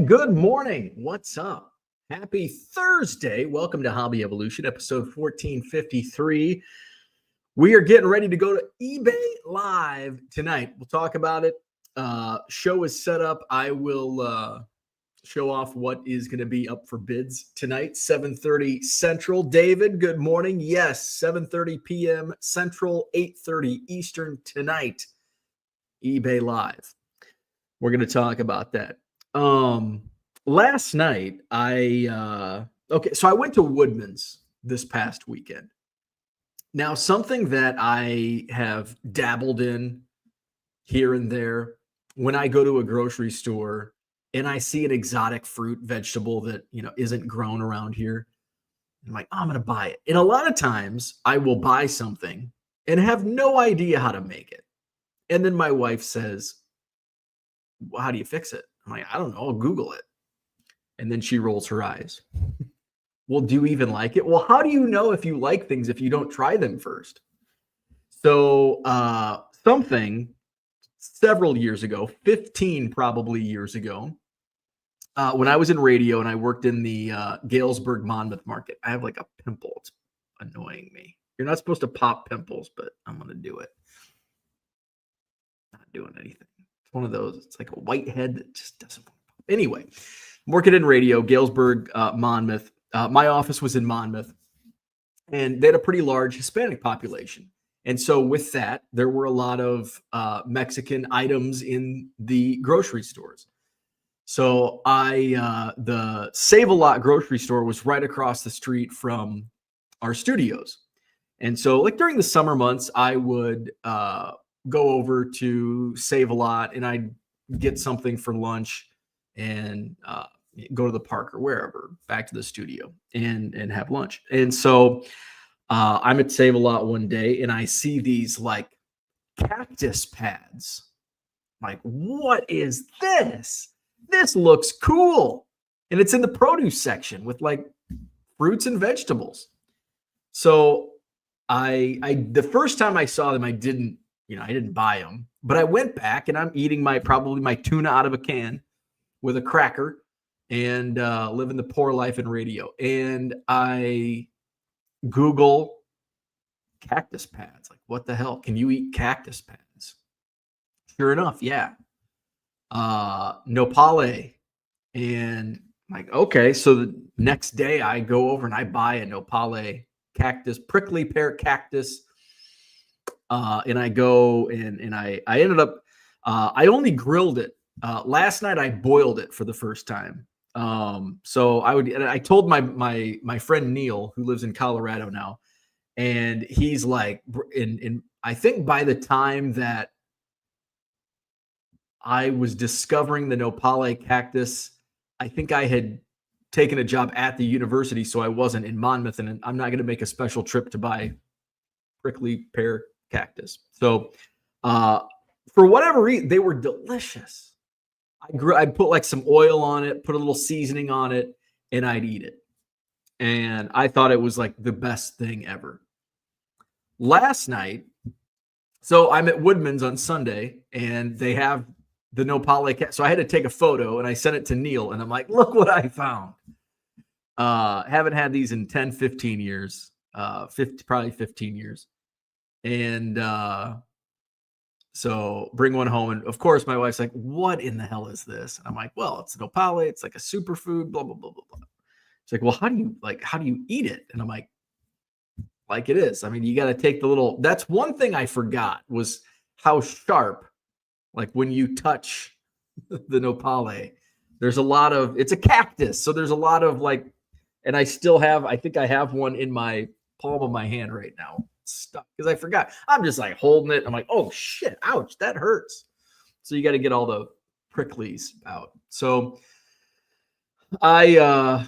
Good morning. What's up? Happy Thursday. Welcome to Hobby Evolution, episode 1453. We are getting ready to go to eBay Live tonight. We'll talk about it. Show is set up. I will show off what is going to be up for bids tonight, 7:30 Central. David, good morning. Yes, 7:30 p.m. Central, 8:30 Eastern tonight. eBay Live. We're going to talk about that. Last night so I went to Woodman's this past weekend. Now, something that I have dabbled in here and there when I go to a grocery store and I see an exotic fruit, vegetable that, isn't grown around here, I'm like, I'm going to buy it. And a lot of times I will buy something and have no idea how to make it. And then my wife says, well, how do you fix it? I'm like, I don't know. I'll Google it. And then she rolls her eyes. Well, do you even like it? Well, how do you know if you like things if you don't try them first? So something several years ago, 15 probably years ago, when I was in radio and I worked in the Galesburg Monmouth market, I have like a pimple. It's annoying me. You're not supposed to pop pimples, but I'm going to do it. Not doing anything. One of those, it's like a white head that just doesn't pop. Anyway, I'm working in radio, Galesburg, Monmouth. My office was in Monmouth, and they had a pretty large Hispanic population. And so with that, there were a lot of Mexican items in the grocery stores. So the Save-A-Lot grocery store was right across the street from our studios. And so like during the summer months, I would go over to Save-A-Lot and I'd get something for lunch and go to the park or wherever, back to the studio and have lunch. And so I'm at Save-A-Lot one day and I see these like cactus pads. I'm like, what is this? This looks cool. And it's in the produce section with like fruits and vegetables. So I the first time I saw them, I didn't buy them, but I went back and I'm eating probably my tuna out of a can with a cracker and living the poor life in radio. And I Google cactus pads. Like, what the hell? Can you eat cactus pads? Sure enough, yeah. Nopale. And I'm like, okay. So the next day I go over and I buy a nopale cactus, prickly pear cactus. And I go and I ended up, I only grilled it. Last night I boiled it for the first time. So I told my friend Neil, who lives in Colorado now, and he's like, I think by the time that I was discovering the nopale cactus, I think I had taken a job at the university, so I wasn't in Monmouth, and I'm not going to make a special trip to buy prickly pear cactus. So for whatever reason, they were delicious. I'd put like some oil on it, put a little seasoning on it, and I'd eat it. And I thought it was like the best thing ever. Last night, so I'm at Woodman's on Sunday, and they have the nopale cat. So I had to take a photo, and I sent it to Neil, and I'm like, look what I found. Haven't had these in 10, 15 years, probably 15 years. And so bring one home. And of course, my wife's like, what in the hell is this? And I'm like, well, it's nopale. It's like a superfood, blah, blah, blah, blah, blah. She's like, well, how do you eat it? And I'm like it is. I mean, you got to take that's one thing I forgot was how sharp, like when you touch the nopale, there's a lot of, it's a cactus. So there's a lot of like, and I think I have one in my palm of my hand right now. Stuck because I forgot. I'm just like holding it. I'm like, oh shit, ouch, that hurts. So you got to get all the pricklies out. So I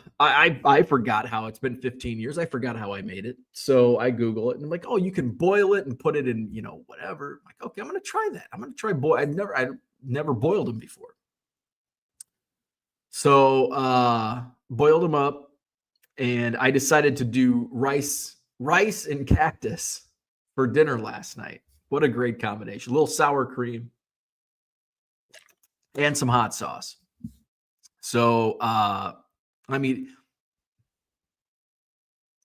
forgot how it's been 15 years. I forgot how I made it. So I Google it and I'm like, oh, you can boil it and put it in, whatever. I'm like, okay, I'm gonna try that. I'm gonna try boil. I've never boiled them before. So boiled them up, and I decided to do rice and cactus for dinner last night. What a great combination. A little sour cream and some hot sauce. So, I mean,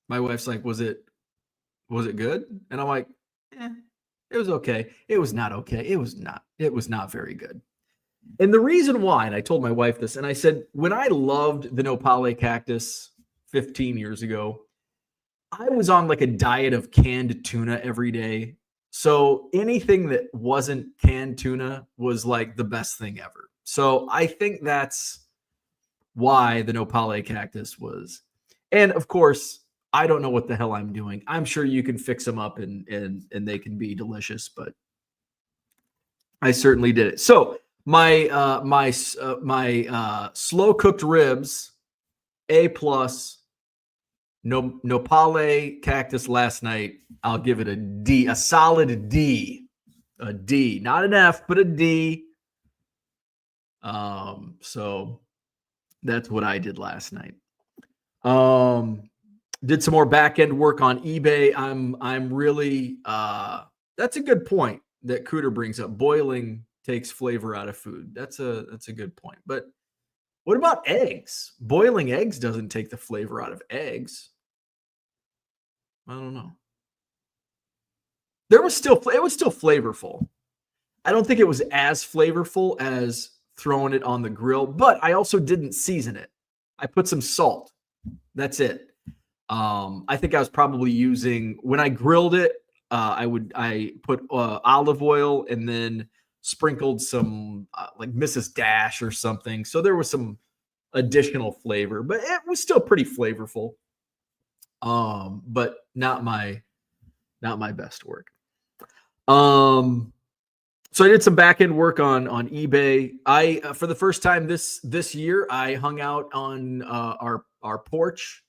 my wife's like, was it good? And I'm like, eh, it was okay. It was not okay. It was not very good. And the reason why, and I told my wife this, and I said, when I loved the nopale cactus 15 years ago, I was on like a diet of canned tuna every day. So anything that wasn't canned tuna was like the best thing ever. So I think that's why the nopale cactus was. And of course, I don't know what the hell I'm doing. I'm sure you can fix them up and they can be delicious, but I certainly did it. So my slow cooked ribs, A plus. No nopale cactus last night. I'll give it a D, a solid D, a D, not an F, but a D. So that's what I did last night. Did some more back end work on eBay. I'm really that's a good point that Cooter brings up. Boiling takes flavor out of food. That's a good point. But what about eggs? Boiling eggs doesn't take the flavor out of eggs. I don't know. It was still flavorful. I don't think it was as flavorful as throwing it on the grill, but I also didn't season it. I put some salt. That's it. I think I was probably using, when I grilled it, I put olive oil and then sprinkled some like Mrs. Dash or something. So there was some additional flavor, but it was still pretty flavorful. But not my best work. So I did some back end work on eBay. I for the first time this year, I hung out on our porch.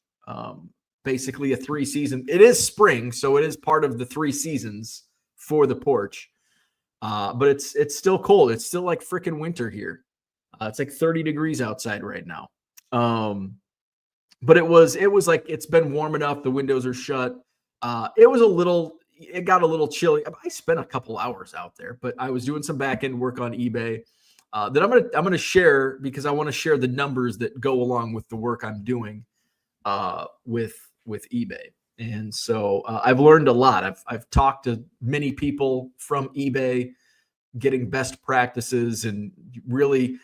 Basically a 3-season. It is spring, so it is part of the 3 seasons for the porch. But it's still cold. It's still like freaking winter here. It's like 30 degrees outside right now. But it was like, it's been warm enough. The windows are shut. It got a little chilly. I spent a couple hours out there, but I was doing some back end work on eBay that I'm gonna share, because I want to share the numbers that go along with the work I'm doing with eBay. And so I've learned a lot. I've talked to many people from eBay, getting best practices and really,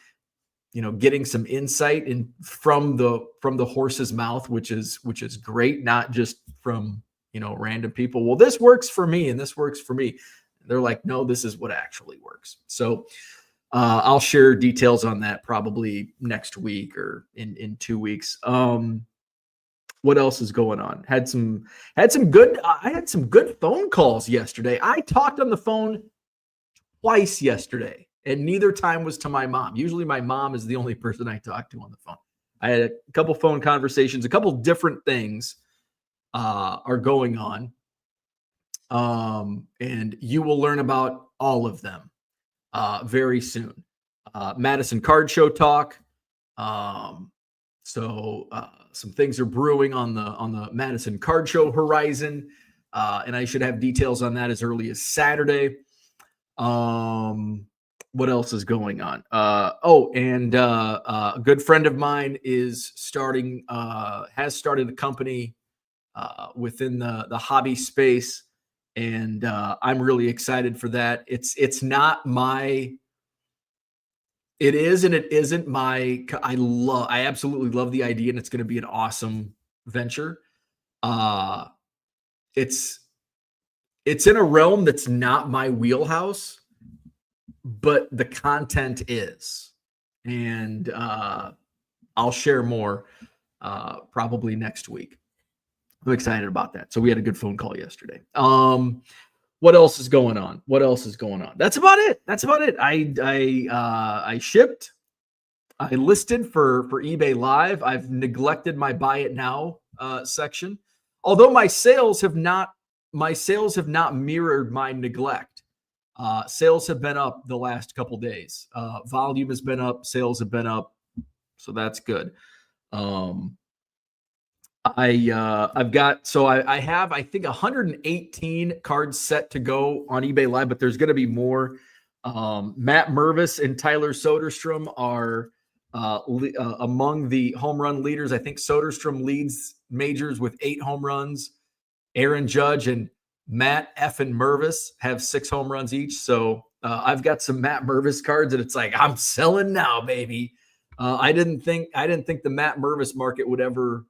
getting some insight from the horse's mouth, which is great, not just from, random people. Well, this works for me and this works for me. They're like, no, this is what actually works. So I'll share details on that probably next week or in 2 weeks. What else is going on? I had some good phone calls yesterday. I talked on the phone twice yesterday, and neither time was to my mom. Usually my mom is the only person I talk to on the phone. I had a couple phone conversations, a couple different things are going on. And you will learn about all of them very soon. Madison Card Show talk. So some things are brewing on the Madison Card Show horizon. And I should have details on that as early as Saturday. What else is going on? And a good friend of mine has started a company within the hobby space, and I'm really excited for that. It's not my. It is and it isn't my. I absolutely love the idea, and it's going to be an awesome venture. It's in a realm that's not my wheelhouse, but the content is, and I'll share more probably next week. I'm excited about that. So we had a good phone call yesterday. What else is going on? That's about it. I shipped. I listed for eBay Live. I've neglected my buy it now section. Although my sales have not mirrored my neglect. Sales have been up the last couple days. Volume has been up. Sales have been up. So that's good. I have, I think, 118 cards set to go on eBay Live, but there's going to be more. Matt Mervis and Tyler Soderstrom are among the home run leaders. I think Soderstrom leads majors with 8 home runs. Aaron Judge and Matt effing Mervis have 6 home runs each. So I've got some Matt Mervis cards, and it's like, I'm selling now, baby. I didn't think the Matt Mervis market would ever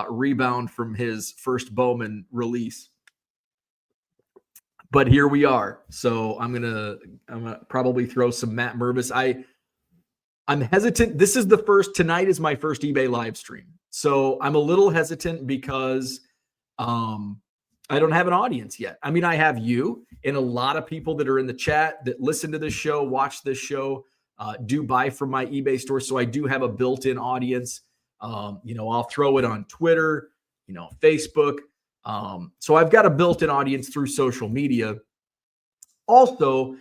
rebound from his first Bowman release, but here we are. So I'm gonna probably throw some Matt Mervis. I'm hesitant. Tonight is my first eBay live stream, so I'm a little hesitant because I don't have an audience yet. I mean, I have you and a lot of people that are in the chat that listen to this show, watch this show, do buy from my eBay store. So I do have a built-in audience. I'll throw it on Twitter, Facebook. So I've got a built-in audience through social media. Also,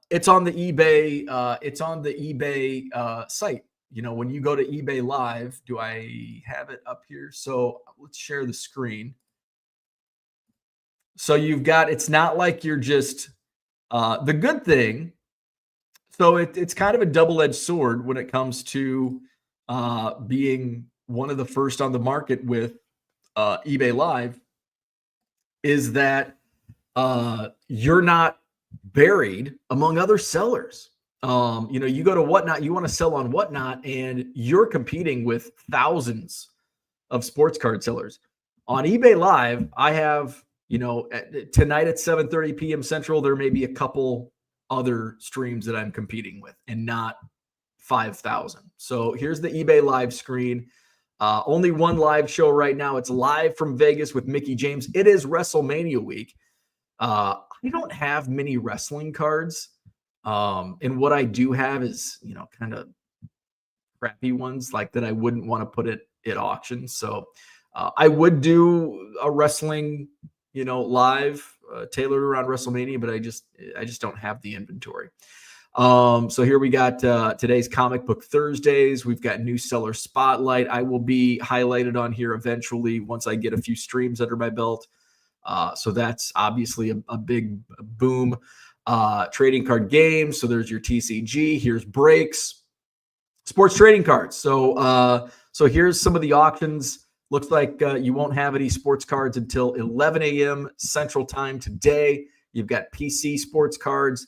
it's on the eBay. It's on the eBay site. When you go to eBay Live, do I have it up here? So let's share the screen. So it's not like you're just the good thing. So it's kind of a double-edged sword when it comes to being one of the first on the market with eBay Live, is that you're not buried among other sellers. You go to Whatnot, you want to sell on Whatnot, and you're competing with thousands of sports card sellers. On eBay Live, I have, tonight at 7:30 p.m. Central, there may be a couple other streams that I'm competing with, and not 5,000. So here's the eBay Live screen. Only one live show right now. It's live from Vegas with Mickey James. It is WrestleMania week. I don't have many wrestling cards. And what I do have is, kind of crappy ones like that I wouldn't want to put at auction. So I would do a wrestling, live tailored around WrestleMania, but I just don't have the inventory. So here we got today's Comic Book Thursdays. We've got new seller spotlight. I will be highlighted on here eventually once I get a few streams under my belt. So that's obviously a big boom. Trading card games. So there's your TCG. Here's breaks. Sports trading cards. So here's some of the auctions. Looks like you won't have any sports cards until 11 a.m. Central Time today. You've got PC sports cards.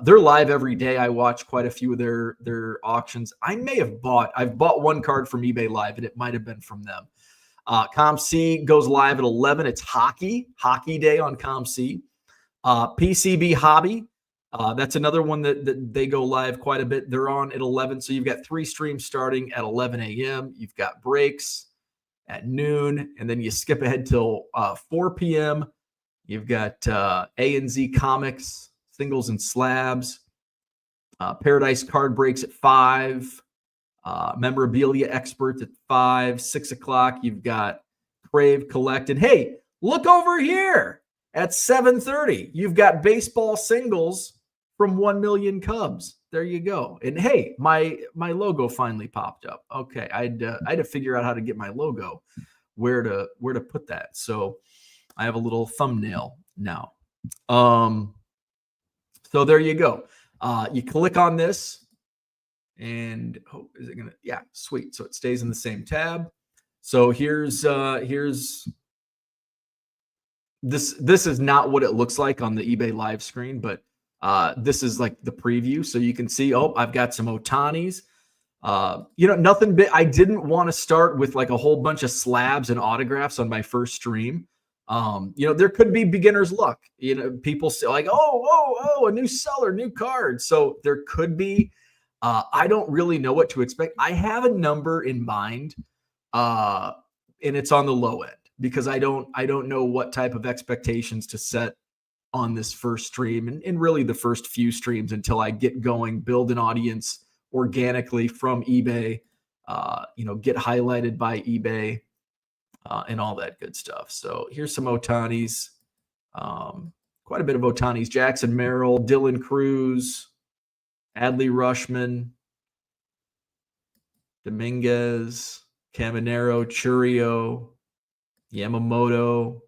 They're live every day. I watch quite a few of their auctions. I've bought one card from eBay Live, and it might have been from them. ComC goes live at 11. It's hockey day on ComC. PCB Hobby. That's another one that they go live quite a bit. They're on at 11. So you've got 3 streams starting at 11 a.m. You've got breaks at noon, and then you skip ahead till 4 p.m. You've got A&Z Comics, singles and slabs. Paradise card breaks at 5. Memorabilia experts at 5. 6 o'clock, you've got Crave Collect. And hey, look over here at 7:30. You've got baseball singles from 1 Million Cubs. There you go. And hey, my logo finally popped up. Okay, I had to figure out how to get my logo, where to put that. So I have a little thumbnail now. So there you go. You click on this, and is it gonna? Yeah, sweet. So it stays in the same tab. So here's this is not what it looks like on the eBay Live screen, but this is like the preview. So you can see, I've got some Otanis. Nothing big. I didn't want to start with like a whole bunch of slabs and autographs on my first stream. There could be beginner's luck. People say like, a new seller, new card. So there could be. I don't really know what to expect. I have a number in mind, and it's on the low end, because I don't know what type of expectations to set on this first stream and really the first few streams until I get going, build an audience organically from eBay, get highlighted by eBay, and all that good stuff. So here's some Otanis, quite a bit of Otanis: Jackson Merrill, Dylan Cruz, Adley Rushman, Dominguez, Caminero, Churio, Yamamoto.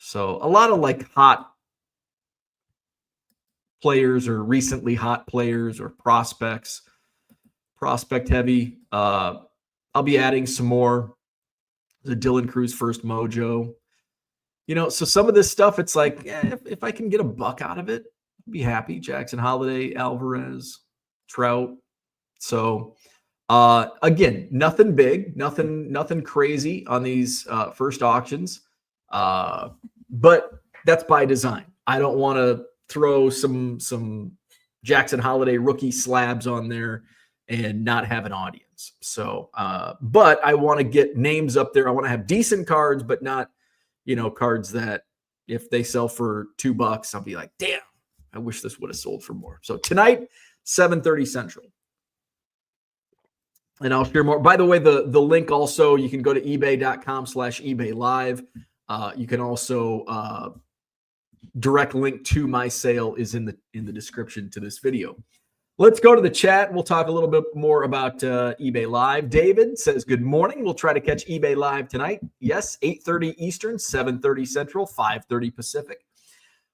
So a lot of like hot players or recently hot players or prospects. prospect heavy. I'll be adding some more. The Dylan Cruz first mojo. So some of this stuff, it's like, if I can get a buck out of it, I'd be happy. Jackson Holiday, Alvarez, Trout. So again, nothing big, nothing crazy on these first auctions. But that's by design. I don't want to throw some Jackson Holiday rookie slabs on there and not have an audience. So, but I want to get names up there. I want to have decent cards, but not, cards that if they sell for $2, I'll be like, damn, I wish this would have sold for more. So tonight, 7:30 Central. And I'll share more. By the way, the link also, you can go to ebay.com/eBay live. You can also direct link to my sale is in the description to this video. Let's go to the chat. We'll talk a little bit more about eBay Live. David says, good morning. We'll try to catch eBay Live tonight. Yes, 8:30 Eastern, 7:30 Central, 5:30 Pacific.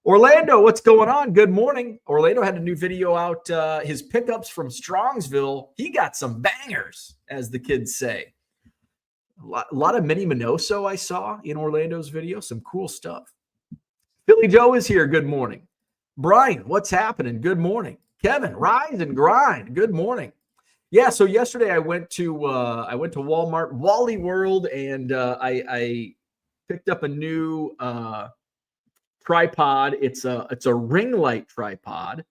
Orlando, what's going on? Good morning. Orlando had a new video out, his pickups from Strongsville. He got some bangers, as the kids say. A lot of Mini Minoso I saw in Orlando's video. Some cool stuff. Philly Joe is here. Good morning. Brian, what's happening? Good morning. Kevin, rise and grind. Good morning. Yeah, so yesterday I went to Walmart, Wally World, and I picked up a new tripod. It's a ring light tripod.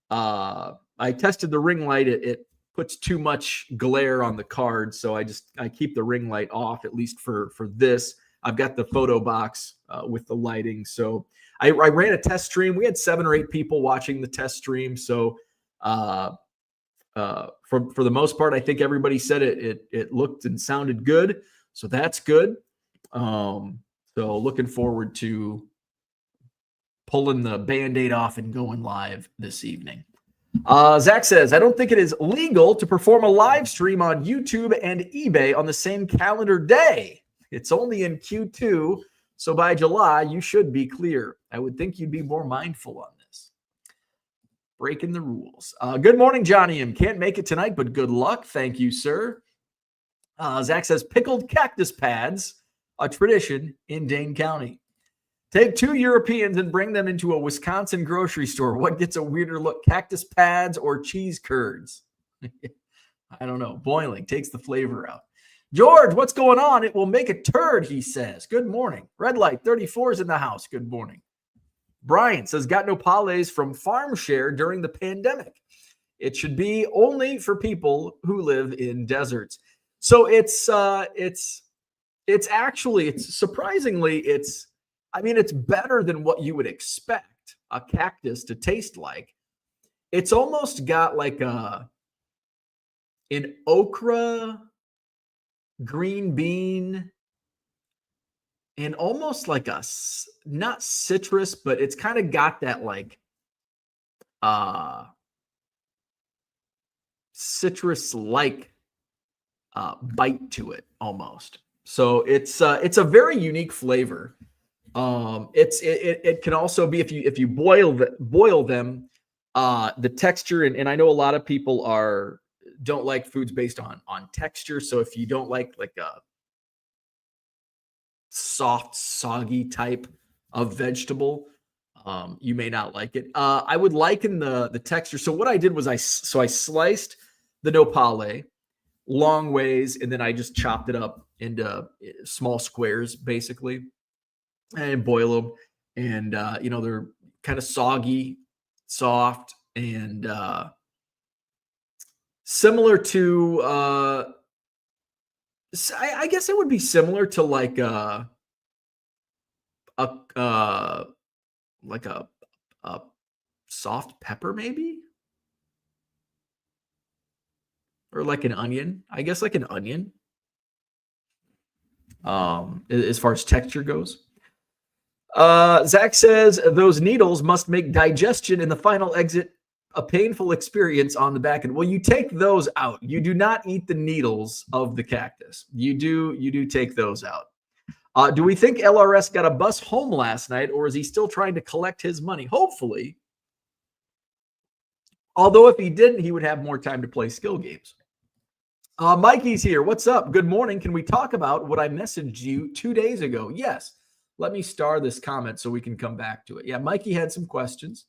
I tested the ring light. It puts too much glare on the card, so I keep the ring light off, at least for this. I've got the photo box with the lighting. So I ran a test stream. We had 7 or 8 people watching the test stream. So for the most part, I think everybody said it looked and sounded good. So that's good. So looking forward to pulling the Band-Aid off and going live this evening. Zach says, I don't think it is legal to perform a live stream on YouTube and eBay on the same calendar day. It's only in Q2, so by July, you should be clear. I would think you'd be more mindful on this. Breaking the rules. Good morning, Johnny M. Can't make it tonight, but good luck. Thank you, sir. Zach says, pickled cactus pads, a tradition in Dane County. Take 2 Europeans and bring them into a Wisconsin grocery store. What gets a weirder look, cactus pads or cheese curds? I don't know. Boiling takes the flavor out. George, what's going on? It will make a turd, he says. Good morning. Red Light 34 is in the house. Good morning. Brian says, got no parlays from Farm Share during the pandemic. It should be only for people who live in deserts. So it's surprisingly, it's better than what you would expect a cactus to taste like. It's almost got like an okra, green bean, and almost like not citrus, but it's kind of got that like citrus-like bite to it almost. So it's a very unique flavor. It can also be if you boil them, the texture, and I know a lot of people don't like foods based on texture. So if you don't like a soft, soggy type of vegetable, you may not like it. I would liken the texture. So what I did was I sliced the nopale long ways, and then I just chopped it up into small squares, basically, and boil them. And they're kind of soggy, soft, and similar to I guess it would be similar to like a soft pepper, maybe, or like an onion. I guess like an onion. As far as texture goes. Zach says those needles must make digestion in the final exit a painful experience on the back end. Well, you take those out. You do not eat the needles of the cactus. You do take those out. Do we think LRS got a bus home last night, or is he still trying to collect his money? Hopefully. Although if he didn't, he would have more time to play skill games. Mikey's here. What's up? Good morning. Can we talk about what I messaged you 2 days ago? Yes. Let me star this comment so we can come back to it. Yeah, Mikey had some questions.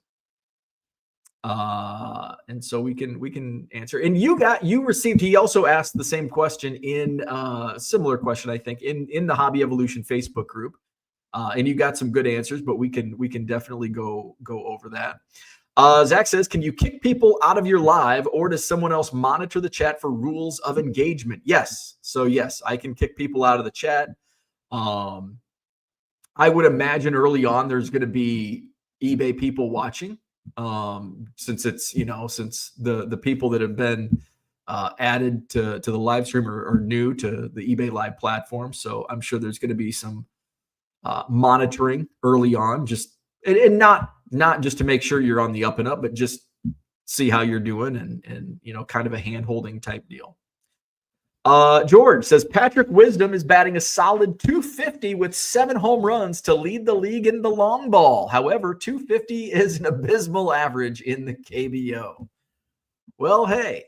And so we can answer. And you received, he also asked the same question in similar question, I think, in the Hobby Evolution Facebook group. And you got some good answers, but we can definitely go over that. Zach says, can you kick people out of your live, or does someone else monitor the chat for rules of engagement? Yes. So yes, I can kick people out of the chat. I would imagine early on there's going to be eBay people watching, since it's, since the people that have been added to the live stream are new to the eBay live platform. So I'm sure there's going to be some monitoring early on, just and not just to make sure you're on the up and up, but just see how you're doing and kind of a hand-holding type deal. George says Patrick Wisdom is batting a solid 250 with 7 home runs to lead the league in the long ball. However, 250 is an abysmal average in the KBO. Well, hey,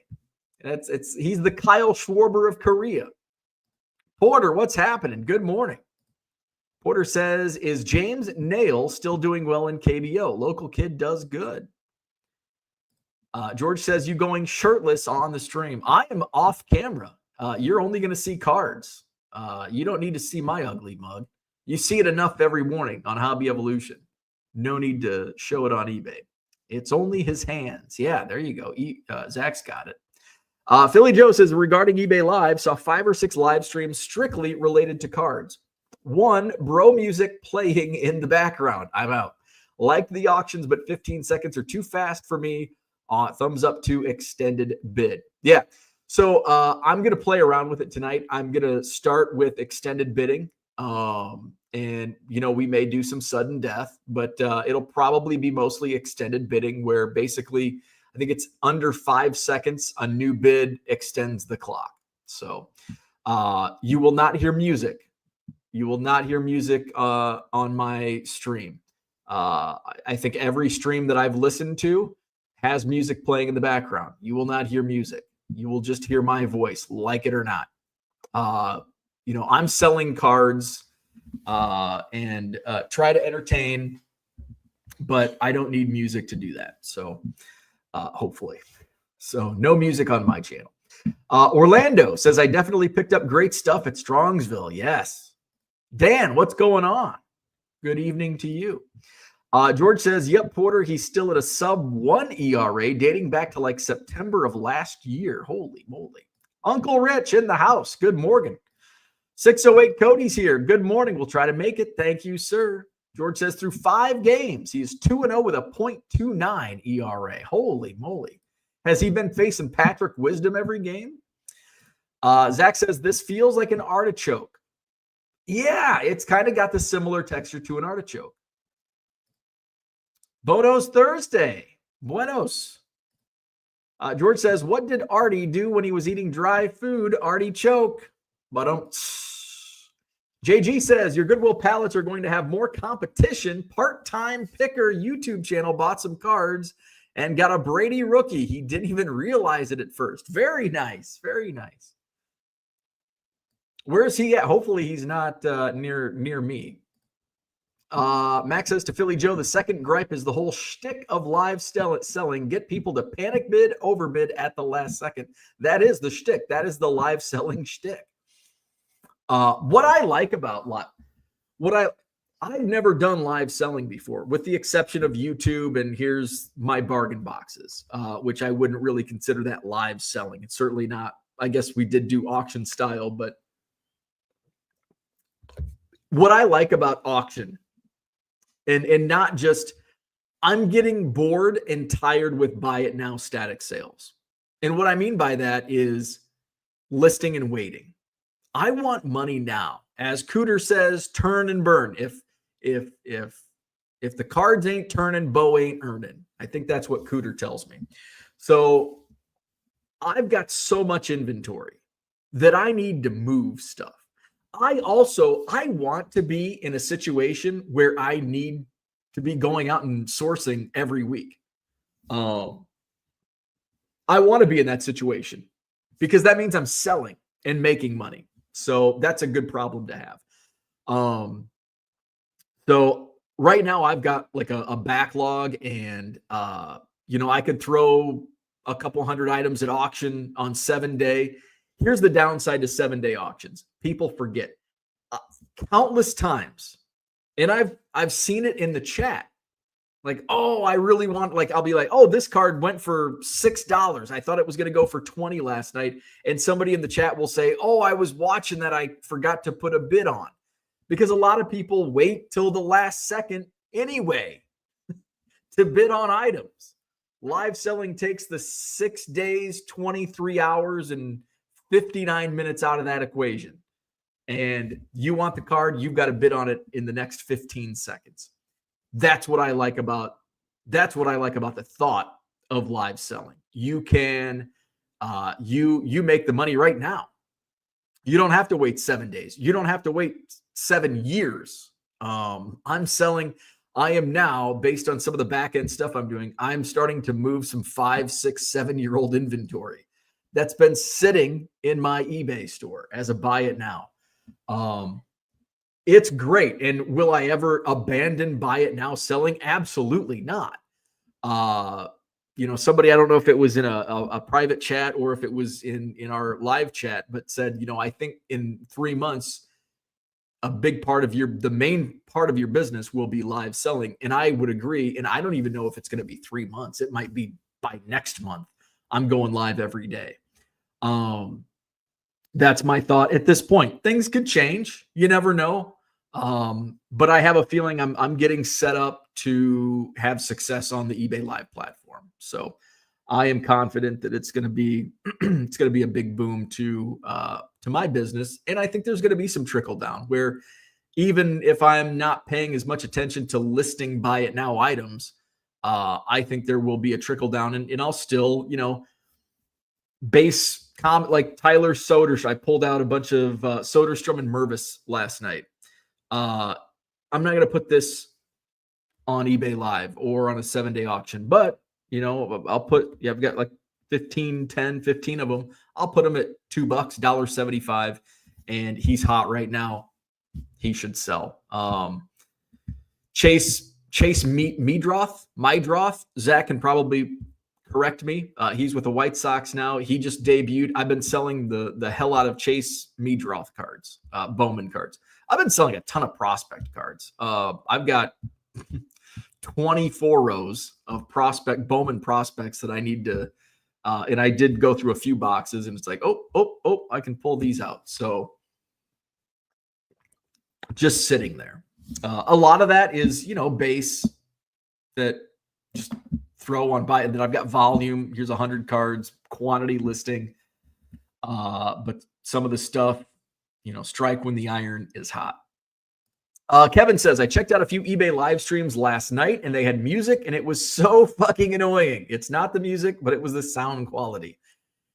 he's the Kyle Schwarber of Korea. Porter, what's happening? Good morning. Porter says, is James Nail still doing well in KBO? Local kid does good. George says, you going shirtless on the stream? I am off camera. You're only going to see cards. You don't need to see my ugly mug. You see it enough every morning on Hobby Evolution. No need to show it on eBay. It's only his hands. Yeah, there you go. Zach's got it. Philly Joe says, regarding eBay Live, saw 5 or 6 live streams strictly related to cards. 1, bro music playing in the background. I'm out. Liked the auctions, but 15 seconds are too fast for me. Thumbs up to extended bid. Yeah. So I'm going to play around with it tonight. I'm going to start with extended bidding. And, we may do some sudden death, but it'll probably be mostly extended bidding, where basically I think it's under 5 seconds. A new bid extends the clock. So you will not hear music. You will not hear music on my stream. I think every stream that I've listened to has music playing in the background. You will not hear music. You will just hear my voice, like it or not. I'm selling cards and try to entertain, but I don't need music to do that. So hopefully. So no music on my channel. Orlando says, I definitely picked up great stuff at Strongsville. Yes. Dan, what's going on? Good evening to you. George says, yep, Porter, he's still at a sub-1 ERA dating back to like September of last year. Holy moly. Uncle Rich in the house. Good morning. 608 Cody's here. Good morning. We'll try to make it. Thank you, sir. George says, through 5 games, he is 2-0 with a .29 ERA. Holy moly. Has he been facing Patrick Wisdom every game? Zach says, this feels like an artichoke. Yeah, it's kind of got the similar texture to an artichoke. Bono's Thursday. Buenos. George says, what did Artie do when he was eating dry food? Artichoke. But JG says, your Goodwill pallets are going to have more competition. Part-time picker YouTube channel bought some cards and got a Brady rookie. He didn't even realize it at first. Very nice. Very nice. Where is he at? Hopefully he's not near me. Max says to Philly Joe, the second gripe is the whole shtick of live selling. Get people to panic bid, overbid at the last second. That is the shtick. That is the live selling shtick. What I like about I've never done live selling before, with the exception of YouTube. And here's my bargain boxes, which I wouldn't really consider that live selling. It's certainly not. I guess we did do auction style, but what I like about auction, and not just, I'm getting bored and tired with buy it now static sales. And what I mean by that is listing and waiting. I want money now. As Cooter says, turn and burn. If the cards ain't turning, Bo ain't earning. I think that's what Cooter tells me. So I've got so much inventory that I need to move stuff. I want to be in a situation where I need to be going out and sourcing every week. I want to be in that situation because that means I'm selling and making money. So that's a good problem to have. So right now I've got like a backlog, and I could throw a couple hundred items at auction on 7-day. Here's the downside to 7-day auctions. People forget countless times. And I've seen it in the chat. Like, oh, I really want, like, I'll be like, oh, this card went for $6. I thought it was going to go for 20 last night. And somebody in the chat will say, oh, I was watching that. I forgot to put a bid on. Because a lot of people wait till the last second anyway to bid on items. Live selling takes the 6 days, 23 hours, and 59 minutes out of that equation. And you want the card, you've got to bid on it in the next 15 seconds. That's what I like about the thought of live selling. You can you make the money right now. You don't have to wait 7 days. You don't have to wait 7 years. I am now, based on some of the back end stuff I'm doing, I'm starting to move some 5, 6, 7-year-old inventory that's been sitting in my eBay store as a buy it now. It's great. And will I ever abandon buy it now selling? Absolutely not. Somebody, I don't know if it was in a private chat or if it was in our live chat, but said, I think in 3 months, the main part of your business will be live selling. And I would agree. And I don't even know if it's going to be 3 months. It might be by next month. I'm going live every day. That's my thought at this point. Things could change. You never know. But I have a feeling I'm getting set up to have success on the eBay Live platform. So I am confident that it's going to be a big boom to my business. And I think there's going to be some trickle down where even if I'm not paying as much attention to listing buy it now items, I think there will be a trickle down, and I'll still, base comment like Tyler Soderstrom. I pulled out a bunch of Soderstrom and Mervis last night. I'm not going to put this on eBay Live or on a 7-day auction, but I've got like 15 of them. I'll put them at $2, $1.75, and he's hot right now. He should sell. Chase Meadroth. Zach can probably correct me. He's with the White Sox now. He just debuted. I've been selling the hell out of Chase Meadroth cards, Bowman cards. I've been selling a ton of prospect cards. I've got 24 rows of Bowman prospects that I need to, and I did go through a few boxes, and it's like, oh, I can pull these out. So just sitting there. A lot of that is, base that just throw on buy. And then I've got volume. Here's 100 cards, quantity listing. But some of the stuff, strike when the iron is hot. Kevin says, I checked out a few eBay live streams last night and they had music and it was so fucking annoying. It's not the music, but it was the sound quality.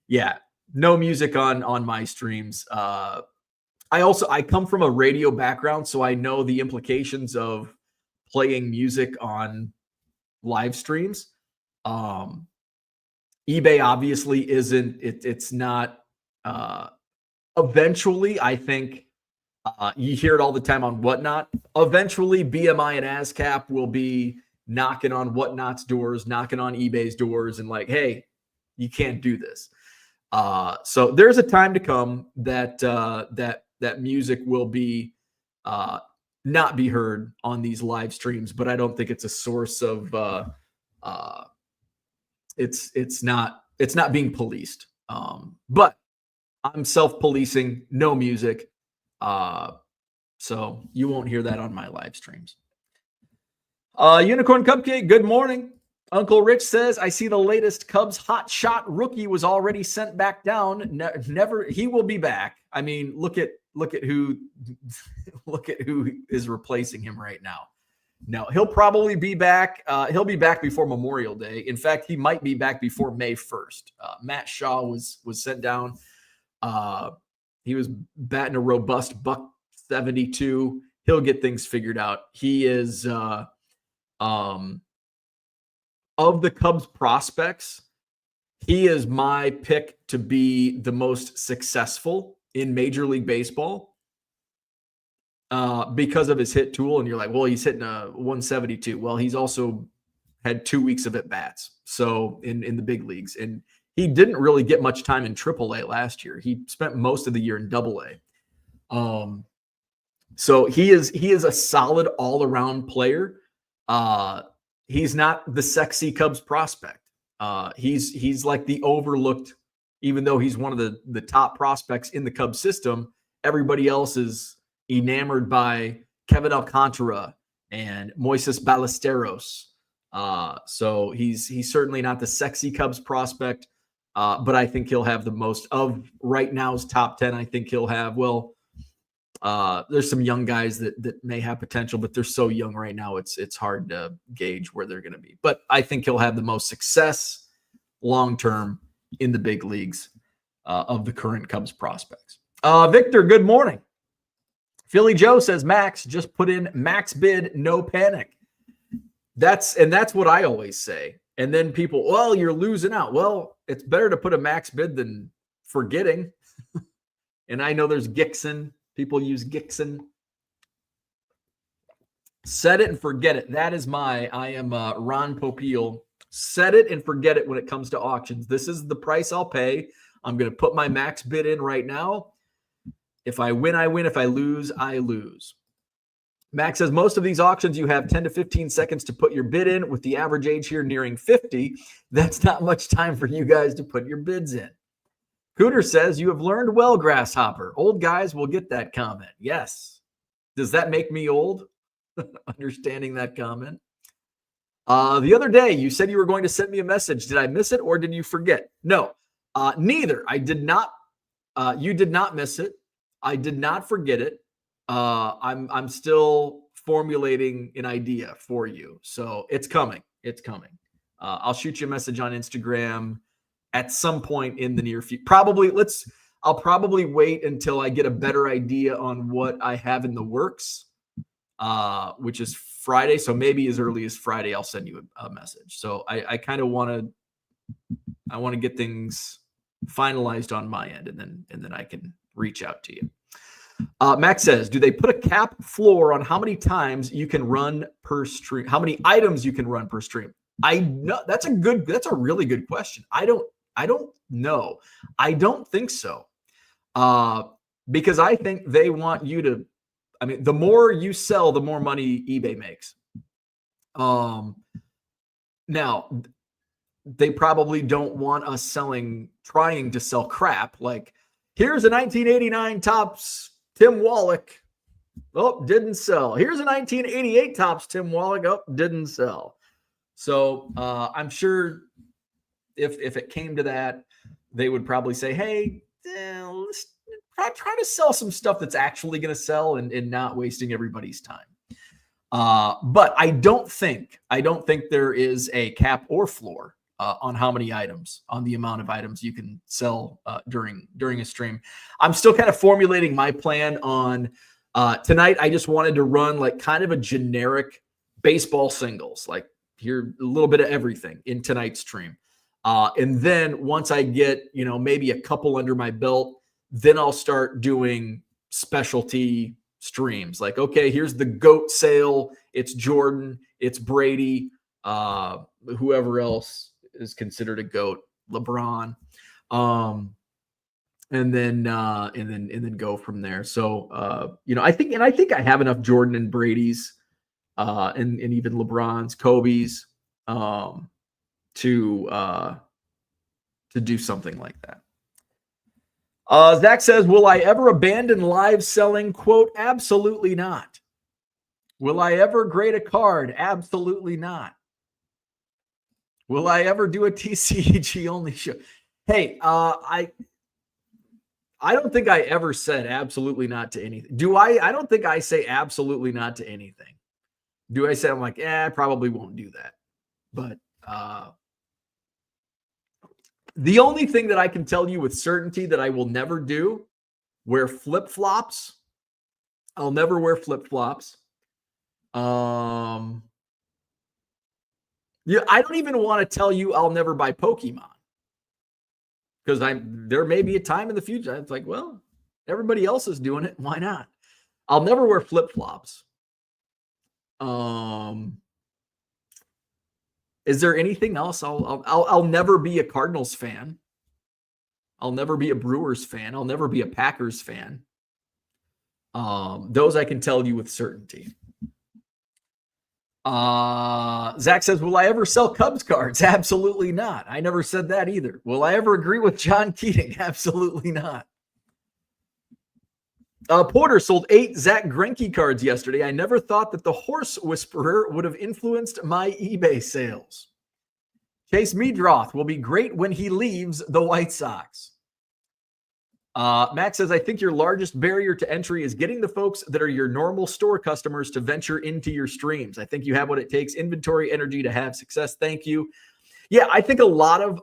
Yeah, no music on my streams. I come from a radio background, so I know the implications of playing music on live streams. eBay obviously isn't, it's not, eventually, I think, you hear it all the time on Whatnot. Eventually, BMI and ASCAP will be knocking on Whatnot's doors, knocking on eBay's doors, and like, hey, you can't do this. So there's a time to come that that music will be not be heard on these live streams, but I don't think it's a source of it's not being policed. But I'm self-policing, no music. So you won't hear that on my live streams. Unicorn Cupcake, good morning. Uncle Rich says, I see the latest Cubs hot shot rookie was already sent back down. Never, he will be back. I mean, look at who is replacing him right now. No, he'll probably be back. He'll be back before Memorial Day. In fact, he might be back before May 1st. Matt Shaw was sent down. He was batting a robust $172. He'll get things figured out. He is of the Cubs prospects, He is my pick to be the most successful in Major League Baseball because of his hit tool. And you're like, well, he's hitting a 172. Well, he's also had 2 weeks of at-bats. So in the big leagues. And he didn't really get much time in AAA last year. He spent most of the year in AA. So he is a solid all-around player. He's not the sexy Cubs prospect. He's like the overlooked, even though he's one of the top prospects in the Cubs system, everybody else is enamored by Kevin Alcantara and Moises Ballesteros. So he's certainly not the sexy Cubs prospect, but I think he'll have the most of right now's top 10. I think he'll have, there's some young guys that may have potential, but they're so young right now. It's hard to gauge where they're going to be, but I think he'll have the most success long-term in the big leagues of the current Cubs prospects. Victor, good morning. Philly Joe says, Max, just put in max bid, no panic. That's what I always say. And then people, well, you're losing out. Well, it's better to put a max bid than forgetting. And I know there's Gixon. People use Gixon. Set it and forget it. That is I am Ron Popeil. Set it and forget it when it comes to auctions. This is the price I'll pay. I'm going to put my max bid in right now. If I win, I win. If I lose, I lose. Max says, most of these auctions, you have 10 to 15 seconds to put your bid in. With the average age here nearing 50, that's not much time for you guys to put your bids in. Cooter says, you have learned well, Grasshopper. Old guys will get that comment. Yes. Does that make me old? Understanding that comment. The other day, you said you were going to send me a message. Did I miss it or did you forget? No, neither. I did not. You did not miss it. I did not forget it. I'm still formulating an idea for you. So it's coming. It's coming. I'll shoot you a message on Instagram at some point in the near future. I'll probably wait until I get a better idea on what I have in the works, which is Friday. So maybe as early as Friday, I'll send you a message. So I kind of want to get things finalized on my end, and then I can reach out to you. Max says, do they put a cap floor on how many times you can run per stream? How many items you can run per stream? I know that's a really good question. I don't know. I don't think so. Because I think they want you to, the more you sell, the more money eBay makes. Now they probably don't want us trying to sell crap. Like, here's a 1989 Topps Tim Wallach. Oh, didn't sell. Here's a 1988 Topps Tim Wallach. Oh, didn't sell. So I'm sure if it came to that, they would probably say, hey, let's try to sell some stuff that's actually going to sell and not wasting everybody's time. But I don't think there is a cap or floor on how many items, on the amount of items you can sell during a stream. I'm still kind of formulating my plan on tonight. I just wanted to run like kind of a generic baseball singles, like here a little bit of everything in tonight's stream. And then once I get, maybe a couple under my belt, then I'll start doing specialty streams. Like, okay, here's the GOAT sale. It's Jordan, it's Brady, whoever else is considered a GOAT, LeBron. And then go from there. So, I think I have enough Jordan and Brady's, and even LeBron's, Kobe's, to do something like that. Zach says, will I ever abandon live selling? Quote, absolutely not. Will I ever grade a card? Absolutely not. Will I ever do a TCG only show? Hey, I don't think I ever said absolutely not to anything. I don't think I say absolutely not to anything. Do I say, I'm like, I probably won't do that. But the only thing that I can tell you with certainty that I will never do, wear flip-flops. I'll never wear flip-flops. Yeah, I don't even want to tell you I'll never buy Pokemon. because there may be a time in the future. It's like, well, everybody else is doing it. Why not? I'll never wear flip-flops. Is there anything else? I'll never be a Cardinals fan. I'll never be a Brewers fan. I'll never be a Packers fan. Those I can tell you with certainty. Zach says, will I ever sell Cubs cards? Absolutely not. I never said that either. Will I ever agree with John Keating? Absolutely not. Porter sold 8 Zach Greinke cards yesterday. I never thought that the Horse Whisperer would have influenced my eBay sales. Chase Meadroth will be great when he leaves the White Sox. Max says, I think your largest barrier to entry is getting the folks that are your normal store customers to venture into your streams. I think you have what it takes, inventory, energy to have success. Thank you. Yeah, I think a lot of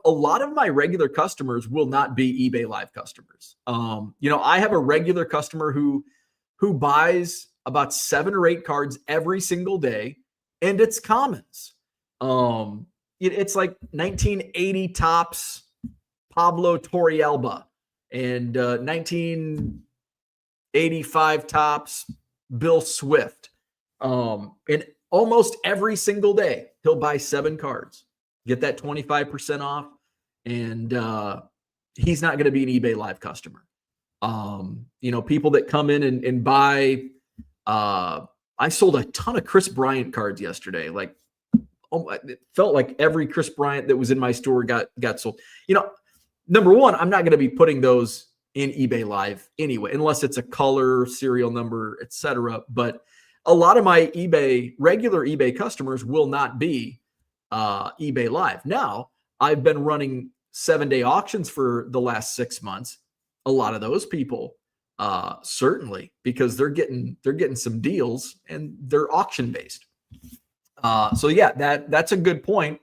my regular customers will not be eBay Live customers. I have a regular customer who buys about 7 or 8 cards every single day, and it's commons. It's like 1980 Topps Pablo Torrealba and 1985 Topps Bill Swift. And almost every single day, he'll buy 7 cards. Get that 25% off, and he's not going to be an eBay Live customer. People that come in and buy. I sold a ton of Chris Bryant cards yesterday. Like, it felt like every Chris Bryant that was in my store got sold. Number one, I'm not going to be putting those in eBay Live anyway, unless it's a color, serial number, etc. But a lot of my regular eBay customers will not be eBay Live. Now, I've been running 7-day auctions for the last 6 months. A lot of those people, certainly, because they're getting some deals and they're auction based. So yeah, that's a good point.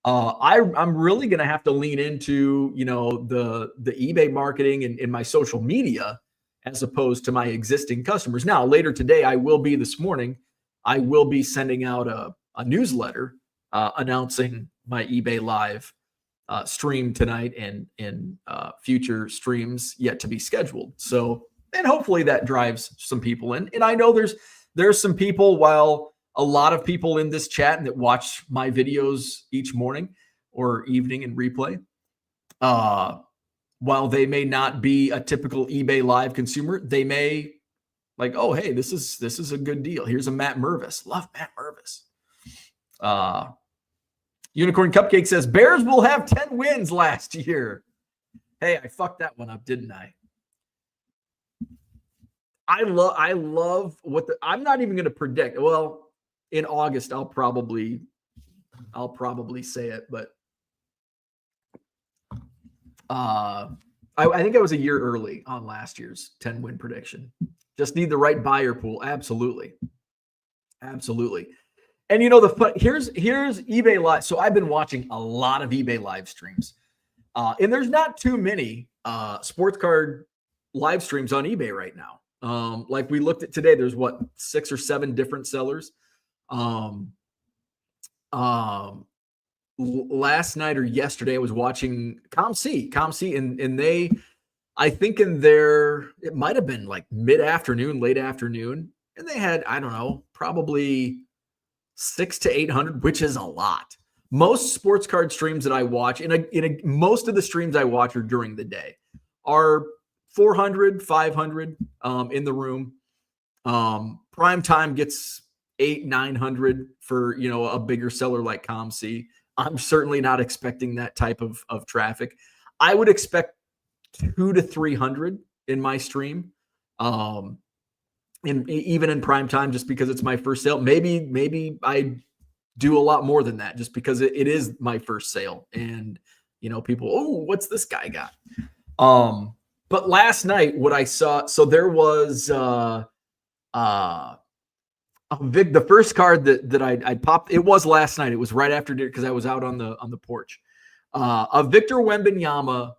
I'm really going to have to lean into the eBay marketing and my social media as opposed to my existing customers. Now, later today, this morning, I will be sending out a newsletter announcing my eBay Live stream tonight and future streams yet to be scheduled. So, and hopefully that drives some people in. And I know there's some people, while a lot of people in this chat that watch my videos each morning or evening in replay, while they may not be a typical eBay Live consumer, they may like, oh, hey, this is a good deal. Here's a Matt Mervis. Love Matt Mervis. Unicorn Cupcake says Bears will have 10 wins last year. Hey, I fucked that one up, didn't I? I love I'm not even going to predict. Well, in August, I'll probably say it, but I think I was a year early on last year's 10-win prediction. Just need the right buyer pool. Absolutely. And here's eBay Live. So I've been watching a lot of eBay Live streams. And there's not too many sports card live streams on eBay right now. Like we looked at today, there's 6 or 7 different sellers. Last night or yesterday, I was watching ComC, and they, I think it might have been like mid-afternoon, late afternoon, and they had, I don't know, probably 600 to 800, which is a lot. Most sports card streams that I watch, most of the streams I watch are during the day, are 400, 500 in the room. Prime time gets 800, 900 for a bigger seller like ComC. I'm certainly not expecting that type of traffic. I would expect 200 to 300 in my stream. And even in prime time, just because it's my first sale, maybe I do a lot more than that just because it is my first sale. And, people, oh, what's this guy got? But last night, what I saw, so there was the first card that I popped. It was last night. It was right after dinner because I was out on the porch. A Victor Wembanyama,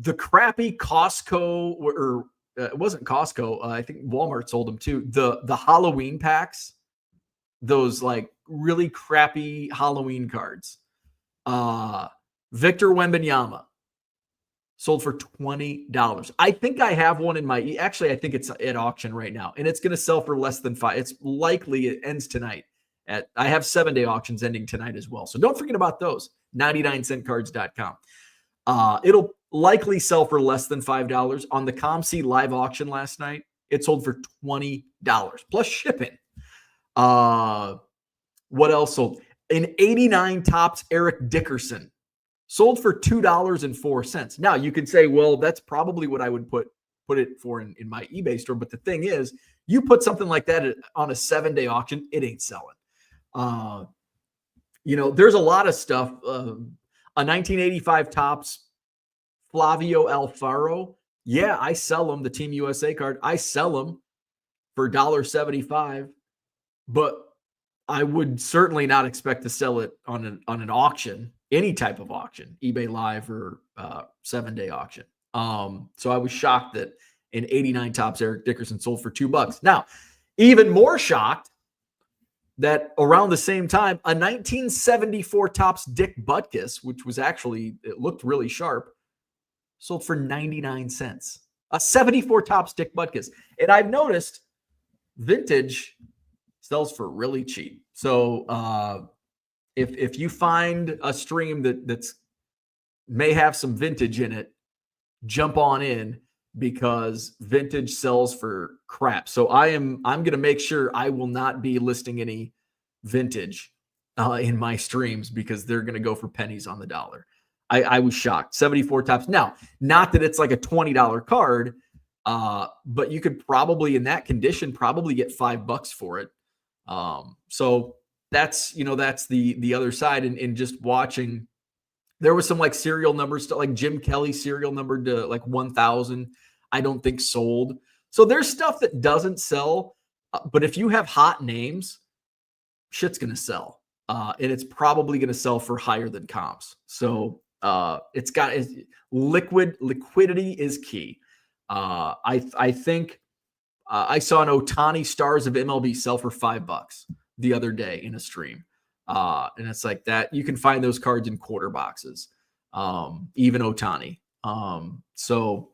the crappy Costco or it wasn't Costco. I think Walmart sold them too. The Halloween packs, those like really crappy Halloween cards. Victor Wembanyama, sold for $20. I think I have one in my, actually, I think it's at auction right now, and it's going to sell for less than $5. It's likely it ends tonight. I have 7-day auctions ending tonight as well. So don't forget about those, 99centcards.com. It'll likely sell for less than $5. On the ComC live auction last night, it sold for $20 plus shipping. What else sold? An 89 Topps Eric Dickerson sold for $2.04. Now you can say, well, that's probably what I would put it for in my eBay store. But the thing is, you put something like that on a 7-day auction, it ain't selling. There's a lot of stuff. A 1985 Topps Flavio Alfaro. Yeah, I sell them. The Team USA card, I sell them for $1.75, but I would certainly not expect to sell it on an auction, any type of auction, eBay Live or 7-day auction. So I was shocked that an 89 Topps Eric Dickerson sold for $2. Now, even more shocked that around the same time, a 1974 Topps Dick Butkus, which was actually, it looked really sharp, sold for 99 cents. A 74 Topps Dick Butkus. And I've noticed vintage sells for really cheap. So if you find a stream that's may have some vintage in it, jump on in, because vintage sells for crap. So I'm going to make sure I will not be listing any vintage in my streams, because they're going to go for pennies on the dollar. I was shocked. 74 Topps. Now, not that it's like a $20 card, but you could probably, in that condition, probably get $5 for it. So that's the other side. And just watching, there was some like serial numbers, like Jim Kelly serial numbered to like 1,000. I don't think sold. So there's stuff that doesn't sell, but if you have hot names, shit's going to sell. And it's probably going to sell for higher than comps. So liquidity is key. I think I saw an Ohtani Stars of MLB sell for $5 the other day in a stream. And it's like that. You can find those cards in quarter boxes, even Ohtani. So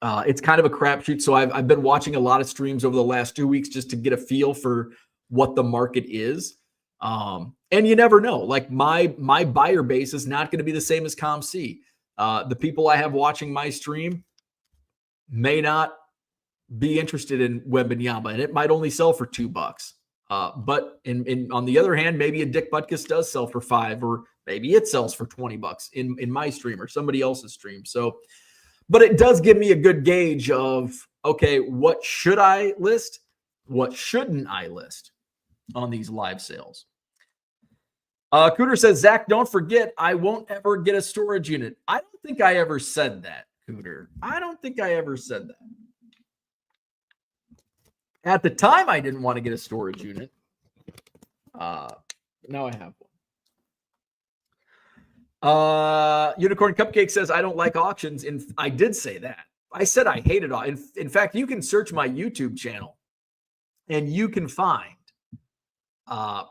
it's kind of a crapshoot. So I've been watching a lot of streams over the last 2 weeks just to get a feel for what the market is. And you never know. Like my buyer base is not going to be the same as ComC. The people I have watching my stream may not be interested in Wembanyama, and it might only sell for $2. But on the other hand, maybe a Dick Butkus does sell for $5, or maybe it sells for $20 in my stream or somebody else's stream. So, but it does give me a good gauge of, okay, what should I list? What shouldn't I list on these live sales? Cooter says, Zach, don't forget, I won't ever get a storage unit. I don't think I ever said that, Cooter. I don't think I ever said that. At the time, I didn't want to get a storage unit. Now I have one. Unicorn Cupcake says, I don't like auctions. And I did say that. I said I hated all. In fact, you can search my YouTube channel and you can find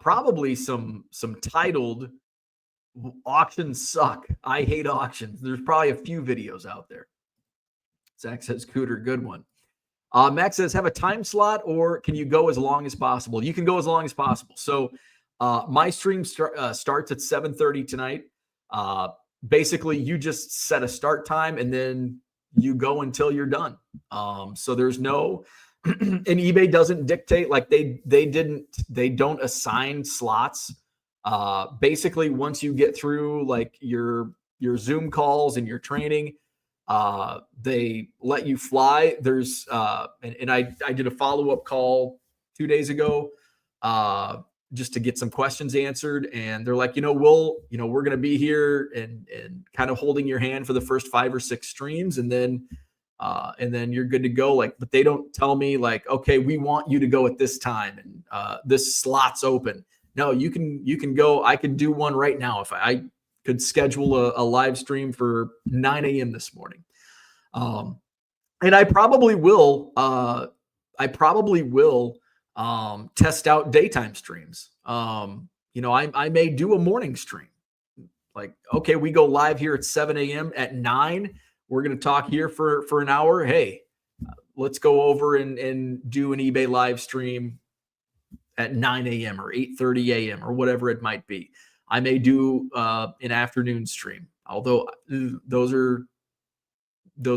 probably some titled auctions suck. I hate auctions. There's probably a few videos out there. Zach says, Cooter, good one. Max says, have a time slot, or can you go as long as possible? You can go as long as possible. So my stream starts at 7:30 tonight. Basically, you just set a start time and then you go until you're done. So there's no, and eBay doesn't dictate, like they don't assign slots. Basically, once you get through like your Zoom calls and your training, they let you fly. There's and I did a follow-up call 2 days ago just to get some questions answered, and they're like, we're going to be here and kind of holding your hand for the first 5 or 6 streams, and then you're good to go. Like, but they don't tell me like, okay, we want you to go at this time and this slot's open. No, you can go. I could do one right now if I could schedule a live stream for 9 a.m. this morning. And I probably will test out daytime streams. I may do a morning stream. Like, okay, we go live here at 7 a.m. At 9. we're going to talk here for an hour. Hey, let's go over and do an eBay live stream at 9 a.m. or 8:30 a.m. or whatever it might be. I may do an afternoon stream, although those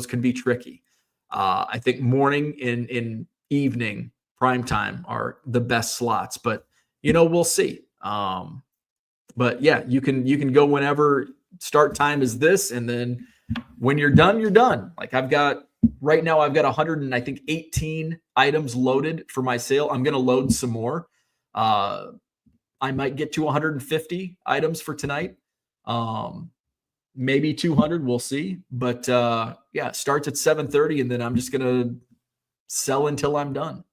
can be tricky. I think morning and evening prime time are the best slots, but we'll see. But yeah, you can go whenever. Start time is this, and then when you're done, you're done. Like right now I've got 118 items loaded for my sale. I'm going to load some more. I might get to 150 items for tonight. Maybe 200, we'll see. But yeah, it starts at 7:30, and then I'm just going to sell until I'm done.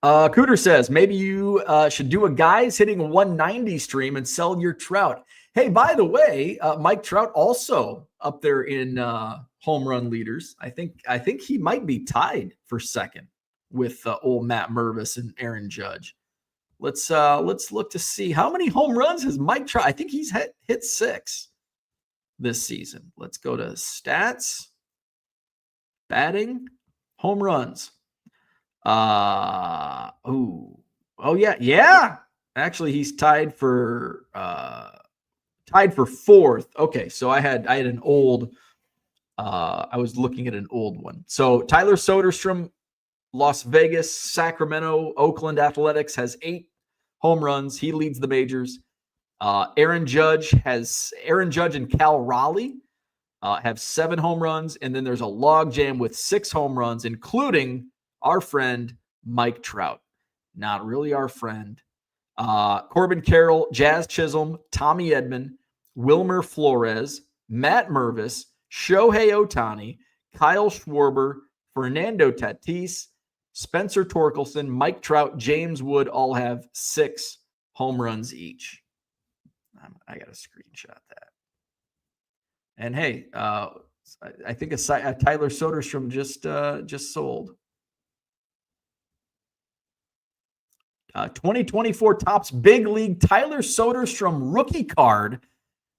Cooter says, maybe you should do a guys hitting 190 stream and sell your Trout. Hey, by the way, Mike Trout also up there in home run leaders. I think he might be tied for second with old Matt Mervis and Aaron Judge. Let's look to see how many home runs has Mike Trout. I think he's hit 6 this season. Let's go to stats, batting, home runs. Oh yeah. Actually, he's tied for fourth. Okay, so I had an old. I was looking at an old one. So Tyler Soderstrom, Las Vegas, Sacramento, Oakland Athletics has 8 home runs. He leads the majors. Aaron Judge and Cal Raleigh have 7 home runs, and then there's a logjam with 6 home runs, including our friend Mike Trout. Not really our friend. Corbin Carroll, Jazz Chisholm, Tommy Edman, Wilmer Flores, Matt Mervis, Shohei Ohtani, Kyle Schwarber, Fernando Tatis, Spencer Torkelson, Mike Trout, James Wood all have 6 home runs each. I got to screenshot that. And hey, I think a Tyler Soderstrom just sold. 2024 Topps Big League Tyler Soderstrom rookie card,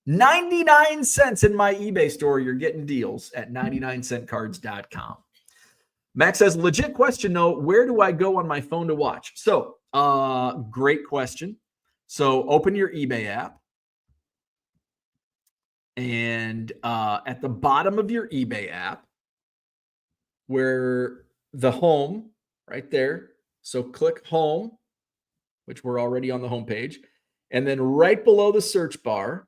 99 cents in my eBay store. You're getting deals at 99centcards.com. Max says, legit question though, where do I go on my phone to watch? So, great question. So open your eBay app, and at the bottom of your eBay app, where the home right there. So click home, which we're already on the home page. And then right below the search bar,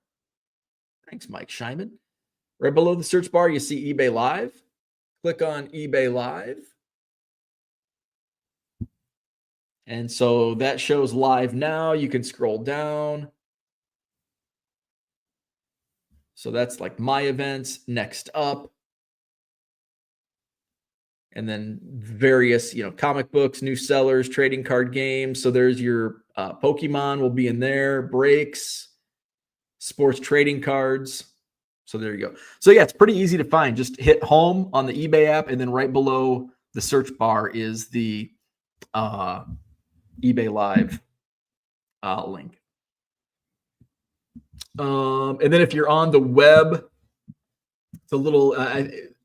thanks, Mike Scheinman. Right below the search bar, you see eBay Live. Click on eBay Live. And so that shows live now. You can scroll down. So that's like my events. Next up. And then various, comic books, new sellers, trading card games. So there's your Pokemon will be in there, breaks, sports trading cards. So there you go. So yeah, it's pretty easy to find. Just hit home on the eBay app, and then right below the search bar is the eBay Live link. And then if you're on the web, it's a little...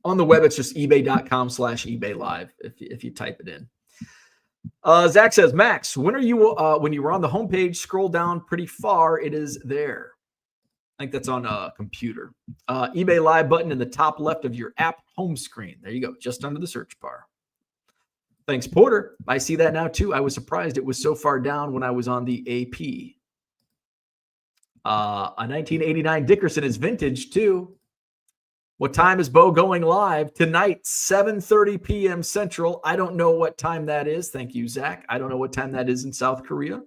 on the web, it's just ebay.com/eBay Live if you type it in. Zach says, Max, when you were on the homepage, scroll down pretty far. It is there. I think that's on a computer. eBay Live button in the top left of your app home screen. There you go, just under the search bar. Thanks, Porter. I see that now too. I was surprised it was so far down when I was on the AP. A 1989 Dickerson is vintage too. What time is Bo going live? Tonight, 7:30 p.m. Central. I don't know what time that is. Thank you, Zach. I don't know what time that is in South Korea,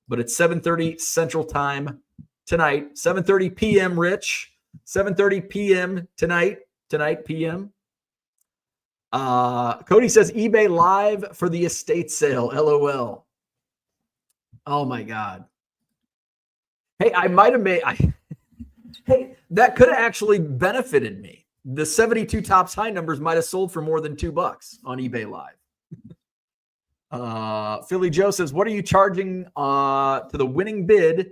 but it's 7:30 Central Time tonight. 7:30 p.m., Rich. 7:30 p.m. tonight p.m. Cody says eBay Live for the estate sale. LOL. Oh, my God. Hey, I might have made... Hey, that could have actually benefited me. The 72 Topps high numbers might have sold for more than $2 on eBay Live. Philly Joe says, what are you charging to the winning bid?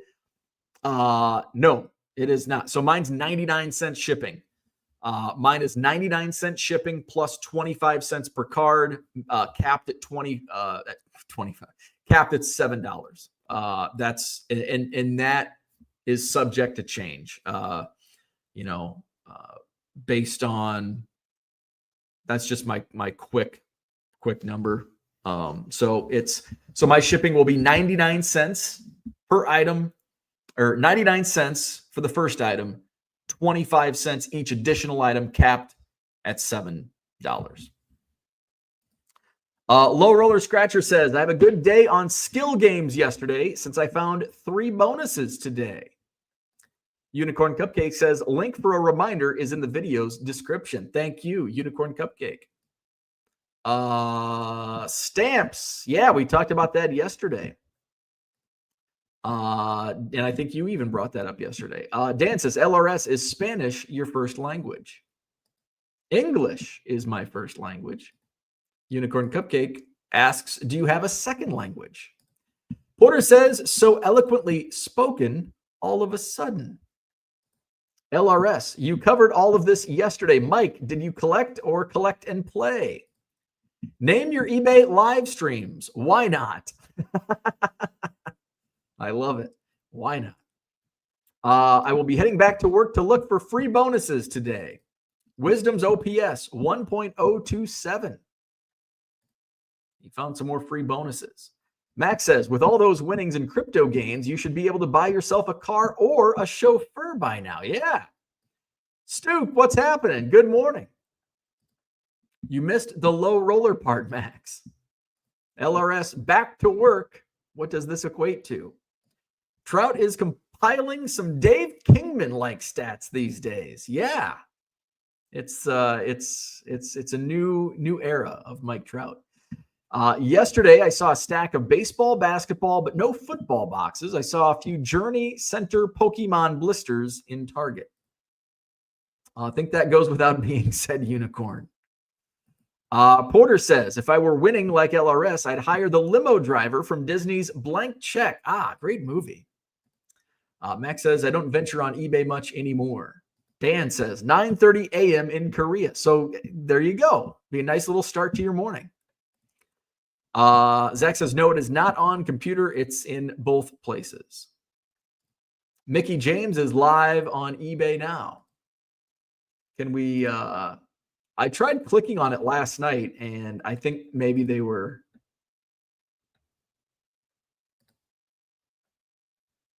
No, it is not. So mine's 99 cents shipping. Mine is 99 cent shipping plus 25 cents per card, capped at 25, capped at $7. That's and that is subject to change. Based on that's just my quick number. So my shipping will be 99 cents per item, or 99 cents for the first item, 25 cents each additional item, capped at $7. Low Roller Scratcher says, I have a good day on skill games yesterday since I found 3 bonuses today. Unicorn Cupcake says, link for a reminder is in the video's description. Thank you, Unicorn Cupcake. Stamps. Yeah, we talked about that yesterday. And I think you even brought that up yesterday. Dan says, LRS, is Spanish your first language? English is my first language. Unicorn Cupcake asks, do you have a second language? Porter says, so eloquently spoken all of a sudden. LRS, you covered all of this yesterday. Mike, did you collect or collect and play? Name your eBay live streams. Why not? I love it. Why not? I will be heading back to work to look for free bonuses today. Wisdom's OPS 1.027. He found some more free bonuses. Max says, with all those winnings in crypto gains, you should be able to buy yourself a car or a chauffeur by now. Yeah. Stoop, what's happening? Good morning. You missed the low roller part, Max. LRS, back to work. What does this equate to? Trout is compiling some Dave Kingman-like stats these days. Yeah. It's a new era of Mike Trout. Yesterday, I saw a stack of baseball, basketball, but no football boxes. I saw a few Journey Center Pokemon blisters in Target. I think that goes without being said, Unicorn. Porter says, if I were winning like LRS, I'd hire the limo driver from Disney's Blank Check. Great movie. Max says, I don't venture on eBay much anymore. Dan says, 9:30 a.m. in Korea. So there you go. Be a nice little start to your morning. Zach says, no, it is not on computer. It's in both places. Mickey James is live on eBay now. Can we, I tried clicking on it last night and I think maybe they were,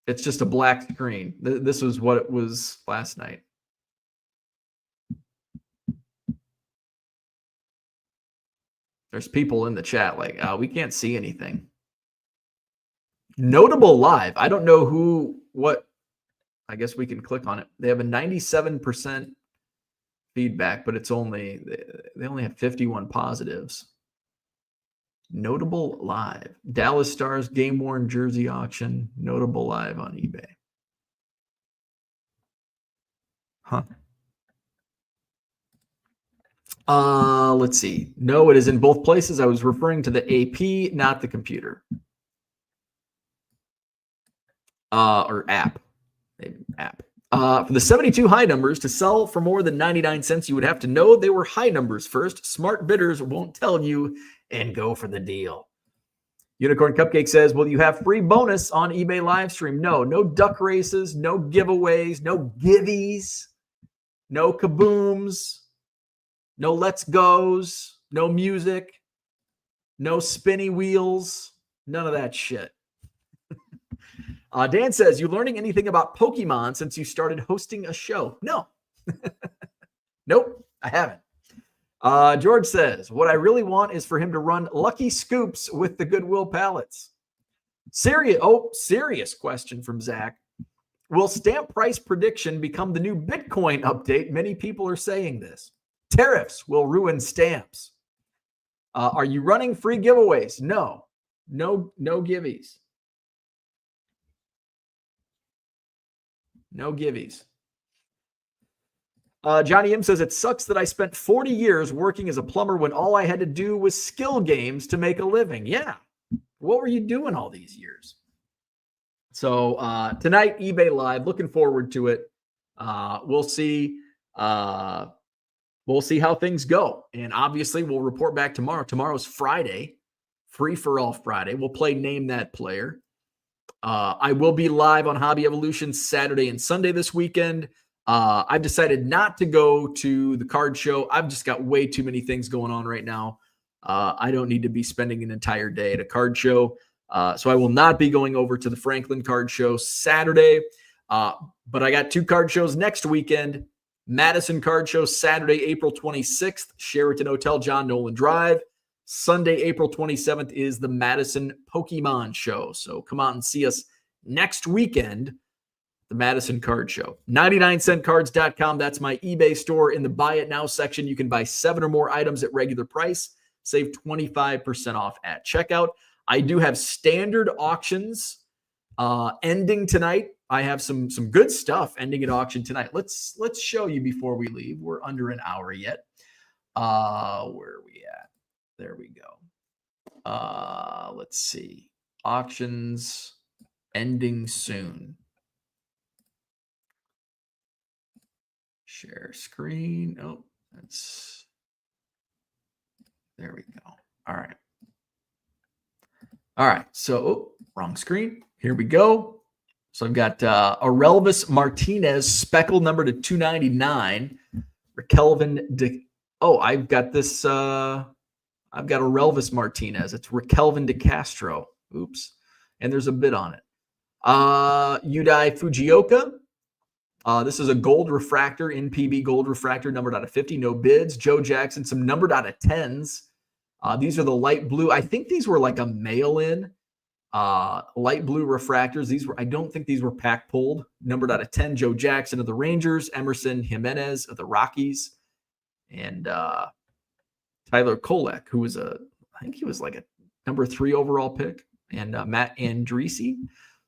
it's just a black screen. This was what it was last night. There's people in the chat like, we can't see anything. Notable live. I don't know what. I guess we can click on it. They have a 97% feedback, but they only have 51 positives. Notable live. Dallas Stars game worn jersey auction. Notable live on eBay. Huh. Let's see. No, it is in both places. I was referring to the AP, not the computer. Or app. Maybe app. For the 72 high numbers, to sell for more than 99 cents, you would have to know they were high numbers first. Smart bidders won't tell you and go for the deal. Unicorn Cupcake says, will you have free bonus on eBay Livestream? No duck races, no giveaways, no givvies, no kabooms. No let's goes, no music, no spinny wheels, none of that shit. Dan says, you learning anything about Pokemon since you started hosting a show? No. Nope, I haven't. George says, what I really want is for him to run Lucky Scoops with the Goodwill pallets. Serious question from Zach. Will stamp price prediction become the new Bitcoin update? Many people are saying this. Tariffs will ruin stamps. Are you running free giveaways? No givvies. No givvies. Johnny M says, it sucks that I spent 40 years working as a plumber when all I had to do was skill games to make a living. Yeah. What were you doing all these years? So tonight, eBay Live, looking forward to it. We'll see We'll see how things go. And obviously, we'll report back tomorrow. Tomorrow's Friday, free for all Friday. We'll play Name That Player. I will be live on Hobby Evolution Saturday and Sunday this weekend. I've decided not to go to the card show. I've just got way too many things going on right now. I don't need to be spending an entire day at a card show. So I will not be going over to the Franklin card show Saturday. But I got 2 card shows next weekend. Madison card show Saturday, April 26th, Sheraton Hotel, John Nolan Drive. Sunday, April 27th is the Madison Pokemon show. So come out and see us next weekend, the Madison card show. 99centcards.com. That's my eBay store. In the buy it now section, you can buy 7 or more items at regular price. Save 25% off at checkout. I do have standard auctions ending tonight. I have some good stuff ending at auction tonight. Let's show you before we leave. We're under an hour yet. Where are we at? There we go. Let's see. Auctions ending soon. Share screen. Oh, there we go. All right. All right. So, wrong screen. Here we go. So I've got Aurelvis Martinez, speckled number to 299. I've got this. I've got Aurelvis Martinez. It's Raquelvin de Castro. Oops. And there's a bid on it. Yudai Fujioka. This is a gold refractor, NPB gold refractor, numbered out of 50. No bids. Joe Jackson, some numbered out of 10s. These are the light blue. I think these were like a mail-in. Light blue refractors. I don't think these were pack pulled. Numbered out of 10, Joe Jackson of the Rangers, Emerson Jimenez of the Rockies, and Tyler Kolek, who was I think he was like a number 3 overall pick, and Matt Andriese.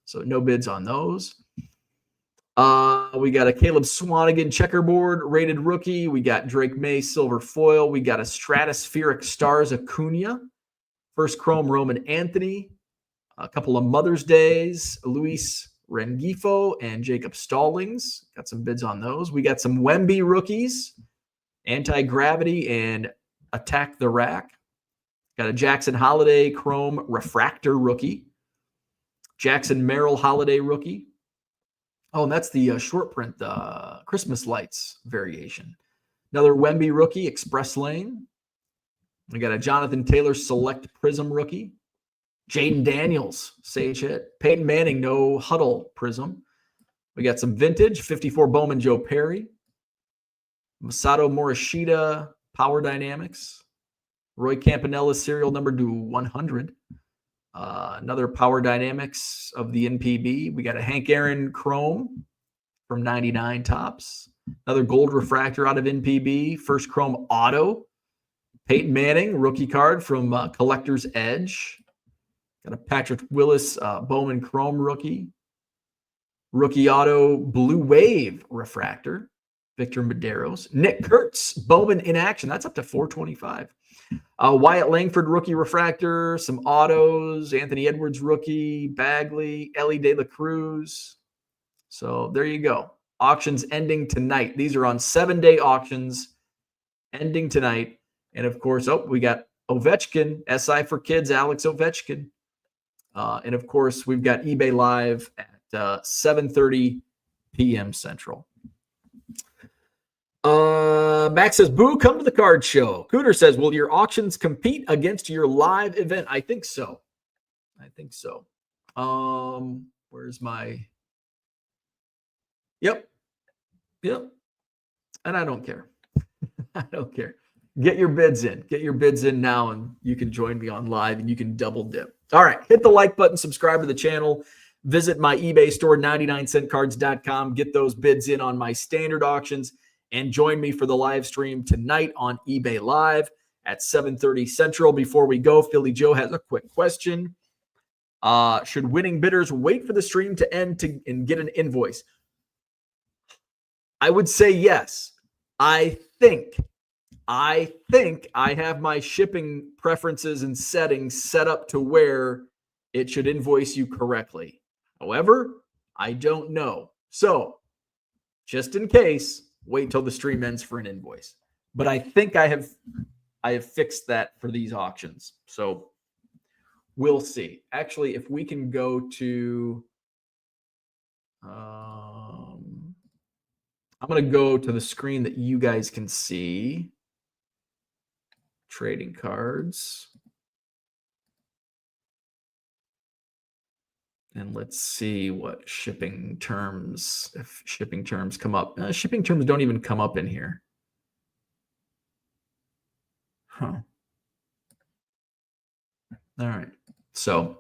So no bids on those. We got a Caleb Swanigan checkerboard rated rookie. We got Drake May silver foil. We got a Stratospheric Stars Acuna. First chrome Roman Anthony. A couple of Mother's Days, Luis Rengifo and Jacob Stallings. Got some bids on those. We got some Wemby rookies, Anti-Gravity and Attack the Rack. Got a Jackson Holiday Chrome Refractor rookie. Jackson Merrill Holiday rookie. Oh, and that's the short print Christmas lights variation. Another Wemby rookie, Express Lane. We got a Jonathan Taylor Select Prism rookie. Jaden Daniels, Sage hit. Peyton Manning, no huddle prism. We got some vintage, 54 Bowman Joe Perry. Masato Morishita, Power Dynamics. Roy Campanella, serial number to 100. Another Power Dynamics of the NPB. We got a Hank Aaron Chrome from 99 Tops. Another gold refractor out of NPB. First Chrome Auto. Peyton Manning, rookie card from Collector's Edge. Got a Patrick Willis Bowman Chrome rookie. Rookie Auto Blue Wave refractor. Victor Medeiros. Nick Kurtz Bowman in action. That's up to 425. Wyatt Langford rookie refractor. Some autos. Anthony Edwards rookie. Bagley. Ellie De La Cruz. So there you go. Auctions ending tonight. These are on 7-day auctions ending tonight. And of course, we got Ovechkin. SI for Kids. Alex Ovechkin. And of course, we've got eBay Live at 7:30 p.m. Central. Max says, boo, come to the card show. Cooter says, will your auctions compete against your live event? I think so. Where's my... Yep. And I don't care. Get your bids in. Get your bids in now, and you can join me on live, and you can double dip. All right. Hit the like button. Subscribe to the channel. Visit my eBay store, 99centcards.com. Get those bids in on my standard auctions, and join me for the live stream tonight on eBay Live at 7:30 Central. Before we go, Philly Joe has a quick question. Should winning bidders wait for the stream to end and get an invoice? I would say yes. I think I have my shipping preferences and settings set up to where it should invoice you correctly. However, I don't know. So, just in case, wait till the stream ends for an invoice. But I think I have fixed that for these auctions. So we'll see. Actually, if we can go to, I'm going to go to the screen that you guys can see. Trading cards. And let's see what shipping terms, if shipping terms come up. Shipping terms don't even come up in here. Huh. All right. So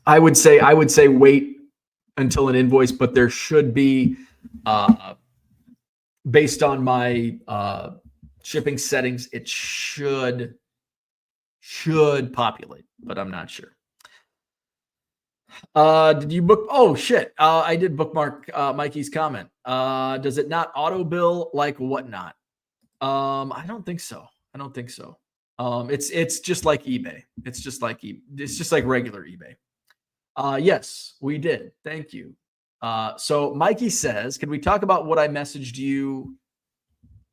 I would say wait until an invoice, but there should be, based on my shipping settings, it should populate, but I'm not sure. Did you book? Oh shit. I did bookmark Mikey's comment. Does it not auto bill like whatnot? I don't think so. It's just like eBay. It's just like regular eBay. Yes, we did. Thank you. So Mikey says, can we talk about what I messaged you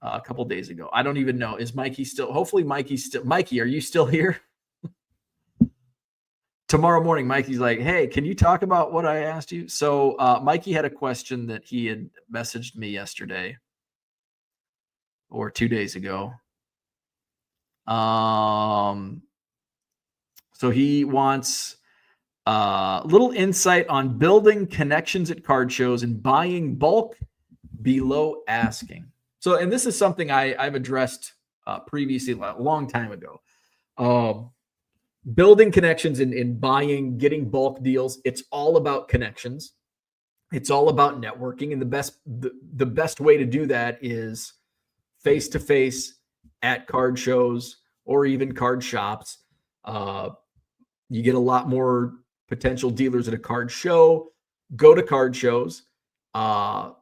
a couple days ago? I don't even know. Is Mikey still? Hopefully Mikey's still. Mikey, are you still here? Tomorrow morning, Mikey's like, hey, can you talk about what I asked you? So Mikey had a question that he had messaged me yesterday or 2 days ago. So he wants a little insight on building connections at card shows and buying bulk below asking. So, and this is something I've addressed previously a long time ago. Building connections and buying, getting bulk deals. It's all about connections. It's all about networking. And the best way to do that is face-to-face at card shows or even card shops. You get a lot more potential dealers at a card show. Go to card shows. And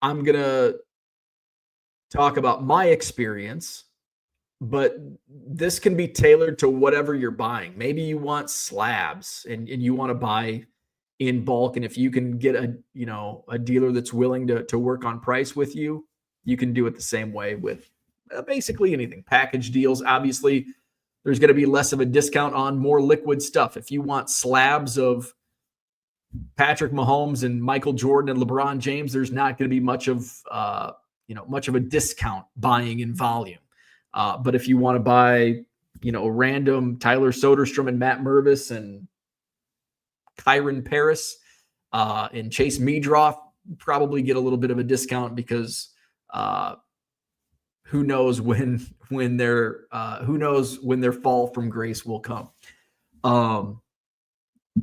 I'm going to talk about my experience, but this can be tailored to whatever you're buying. Maybe you want slabs and you want to buy in bulk. And if you can get a dealer that's willing to work on price with you, you can do it the same way with basically anything. Package deals, obviously, there's going to be less of a discount on more liquid stuff. If you want slabs of Patrick Mahomes and Michael Jordan and LeBron James, there's not going to be much of a discount buying in volume. But if you want to buy, a random Tyler Soderstrom and Matt Mervis and Kyron Paris and Chase Meadroff, probably get a little bit of a discount because who knows when their fall from grace will come.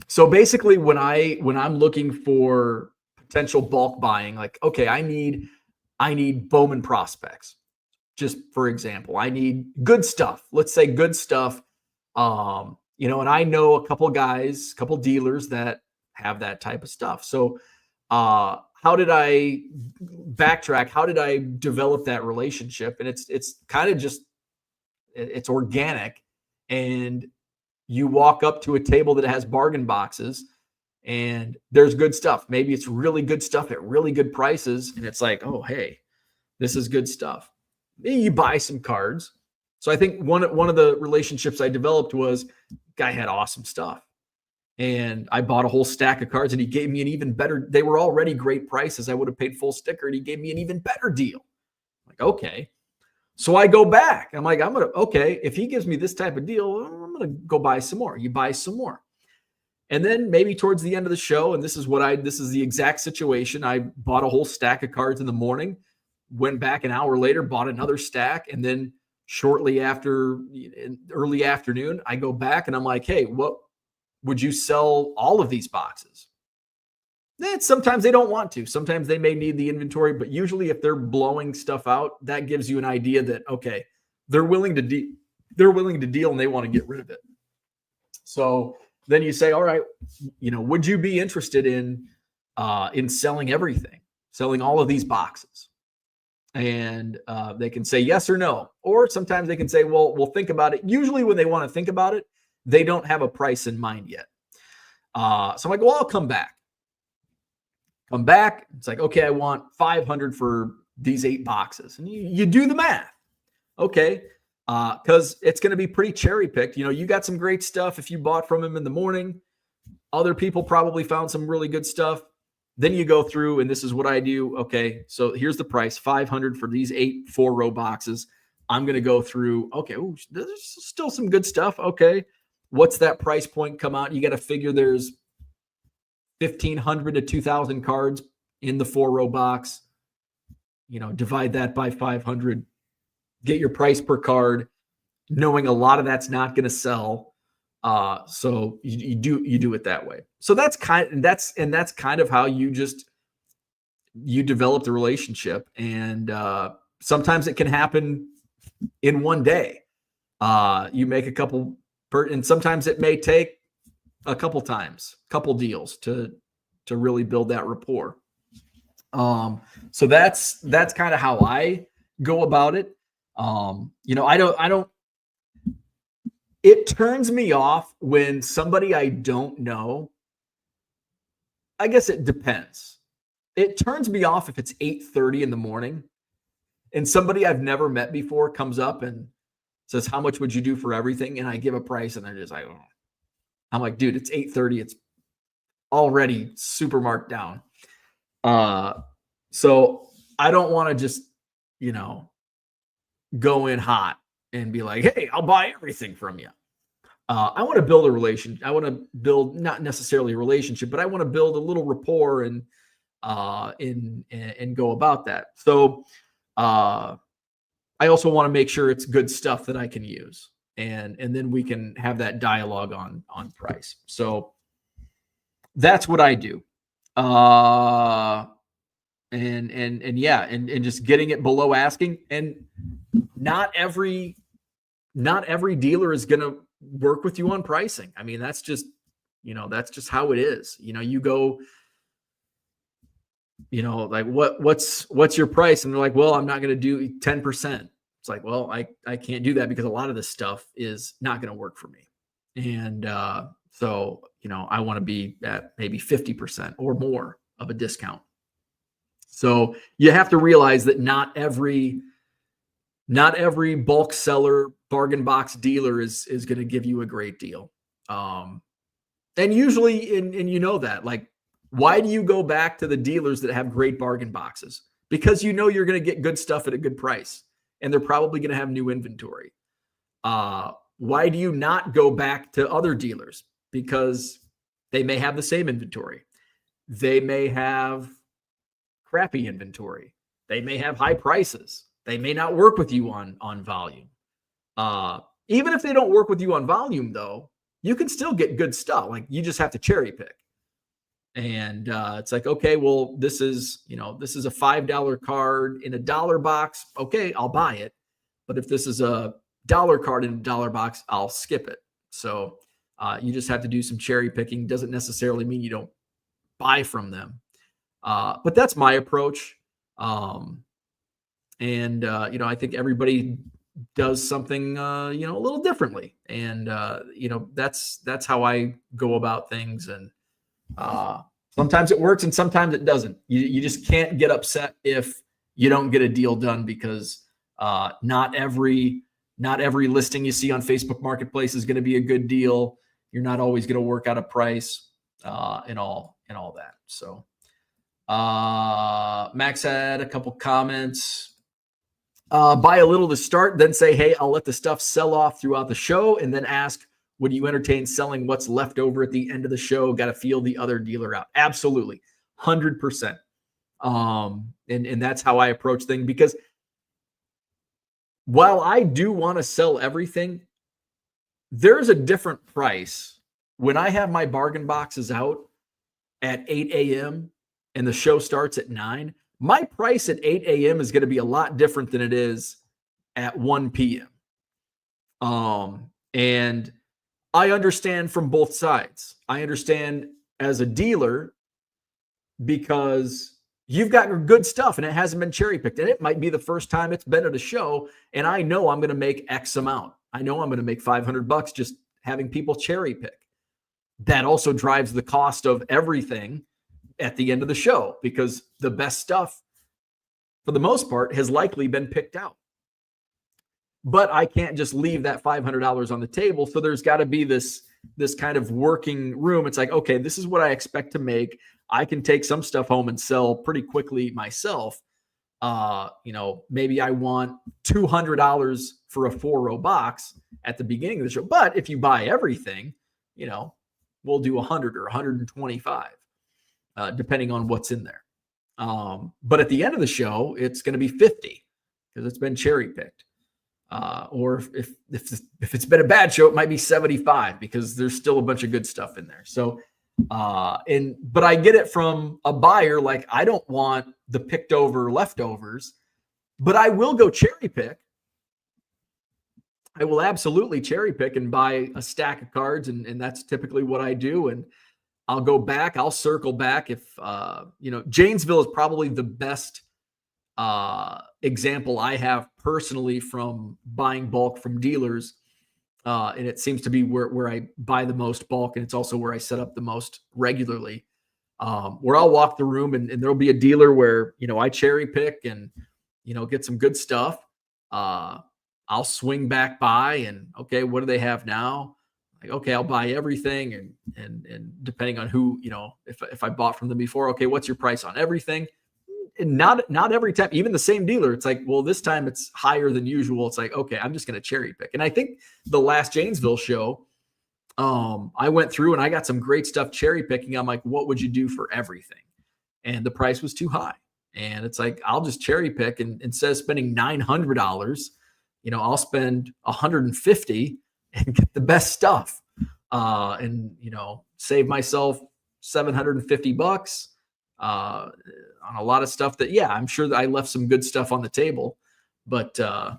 So basically, when I'm looking for potential bulk buying, like, okay, I need Bowman prospects. Just for example, I need good stuff. Let's say good stuff. And I know a couple guys, couple dealers that have that type of stuff. So how did I backtrack? How did I develop that relationship? And it's kind of just, it's organic. And you walk up to a table that has bargain boxes and there's good stuff. Maybe it's really good stuff at really good prices. And it's like, oh, hey, this is good stuff. Maybe you buy some cards. So I think one of the relationships I developed was guy had awesome stuff. And I bought a whole stack of cards and he gave me an even better, they were already great prices. I would have paid full sticker and he gave me an even better deal. I'm like, okay. So I go back. I'm like, okay, if he gives me this type of deal, I'm going to go buy some more. You buy some more. And then maybe towards the end of the show, and this is the exact situation. I bought a whole stack of cards in the morning, went back an hour later, bought another stack. And then shortly after, in early afternoon, I go back and I'm like, hey, what would you sell all of these boxes? Then sometimes they don't want to. Sometimes they may need the inventory, but usually if they're blowing stuff out, that gives you an idea that, okay, they're willing to deal and they want to get rid of it. So then you say, all right, would you be interested in selling everything, selling all of these boxes? And they can say yes or no. Or sometimes they can say, well, we'll think about it. Usually when they want to think about it, they don't have a price in mind yet. So I'm like, well, I'll come back. Come back. It's like, okay, I want 500 for these 8 boxes. And you do the math. Okay. Because it's going to be pretty cherry picked. You got some great stuff if you bought from him in the morning. Other people probably found some really good stuff. Then you go through, and this is what I do. Okay, so here's the price, 500 for these 8 4-row boxes. I'm going to go through, okay, there's still some good stuff. Okay, what's that price point come out? You got to figure there's 1,500 to 2,000 cards in the 4-row box. Divide that by 500. Get your price per card, knowing a lot of that's not going to sell. So you do it that way. So that's kind of how you develop the relationship. And sometimes it can happen in one day. You make a couple and sometimes it may take a couple deals to really build that rapport. So that's kind of how I go about it. It turns me off when somebody I don't know. I guess it depends. It turns me off if it's 8:30 in the morning and somebody I've never met before comes up and says, "How much would you do for everything?" And I give a price and they're just like, "Oh." I'm like, dude, it's 8:30. It's already super marked down. So I don't want to just, go in hot and be like, "Hey, I'll buy everything from you." I want to build a relationship. I want to build not necessarily a relationship, but I want to build a little rapport and go about that. So I also want to make sure it's good stuff that I can use, and then we can have that dialogue on price. So that's what I do. And just getting it below asking. And not every dealer is going to work with you on pricing. I mean, that's just how it is. You go, like what's your price? And they're like, well, I'm not going to do 10%. It's like, well, I can't do that because a lot of this stuff is not going to work for me. And so, I want to be at maybe 50% or more of a discount. So you have to realize that not every bulk seller, bargain box dealer is going to give you a great deal. And usually, and that, like, why do you go back to the dealers that have great bargain boxes? Because you're going to get good stuff at a good price, and they're probably going to have new inventory. Why do you not go back to other dealers? Because they may have the same inventory. They may have crappy inventory. They may have high prices. They may not work with you on volume. Even if they don't work with you on volume, though, you can still get good stuff. Like, you just have to cherry pick. And it's like, okay, well, this is a $5 card in a $1 box. Okay, I'll buy it. But if this is a $1 card in a $1 box, I'll skip it. So you just have to do some cherry picking. Doesn't necessarily mean you don't buy from them. But that's my approach. I think everybody does something, a little differently. And, that's how I go about things. And sometimes it works and sometimes it doesn't. You just can't get upset if you don't get a deal done, because not every listing you see on Facebook Marketplace is going to be a good deal. You're not always going to work out a price and all that. So Max had a couple comments. Buy a little to start, then say, hey, I'll let the stuff sell off throughout the show, and then ask, would you entertain selling what's left over at the end of the show? Got to feel the other dealer out. Absolutely. 100%. And that's how I approach things, because while I do want to sell everything, there's a different price when I have my bargain boxes out at 8 a.m. and the show starts at 9. My price at 8 a.m. is going to be a lot different than it is at 1 p.m. And I understand from both sides. I understand as a dealer, because you've got good stuff and it hasn't been cherry picked. And it might be the first time it's been at a show, and I know I'm going to make X amount. I know I'm going to make $500 just having people cherry pick. That also drives the cost of everything at the end of the show, because the best stuff, for the most part, has likely been picked out. But I can't just leave that $500 on the table. So there's got to be this kind of working room. It's like, okay, this is what I expect to make. I can take some stuff home and sell pretty quickly myself. Maybe I want $200 for a 4-row box at the beginning of the show. But if you buy everything, we'll do 100 or 125, depending on what's in there. But at the end of the show, it's going to be 50 because it's been cherry picked. Or if it's been a bad show, it might be 75 because there's still a bunch of good stuff in there. So, but I get it from a buyer. Like, I don't want the picked over leftovers, but I will go cherry pick. I will absolutely cherry pick and buy a stack of cards. And that's typically what I do. And I'll go back, I'll circle back. If, Janesville is probably the best example I have personally from buying bulk from dealers. And it seems to be where I buy the most bulk. And it's also where I set up the most regularly, where I'll walk the room and there'll be a dealer where, I cherry pick and, get some good stuff. I'll swing back by and, okay, what do they have now? Like, okay, I'll buy everything. And depending on who, if I bought from them before, okay, what's your price on everything? And not every time, even the same dealer, it's like, well, this time it's higher than usual. It's like, okay, I'm just going to cherry pick. And I think the last Janesville show, I went through and I got some great stuff cherry picking. I'm like, what would you do for everything? And the price was too high. And it's like, I'll just cherry pick, and instead of spending $900, I'll spend $150 and get the best stuff. And save myself $750 on a lot of stuff that, yeah, I'm sure that I left some good stuff on the table, but I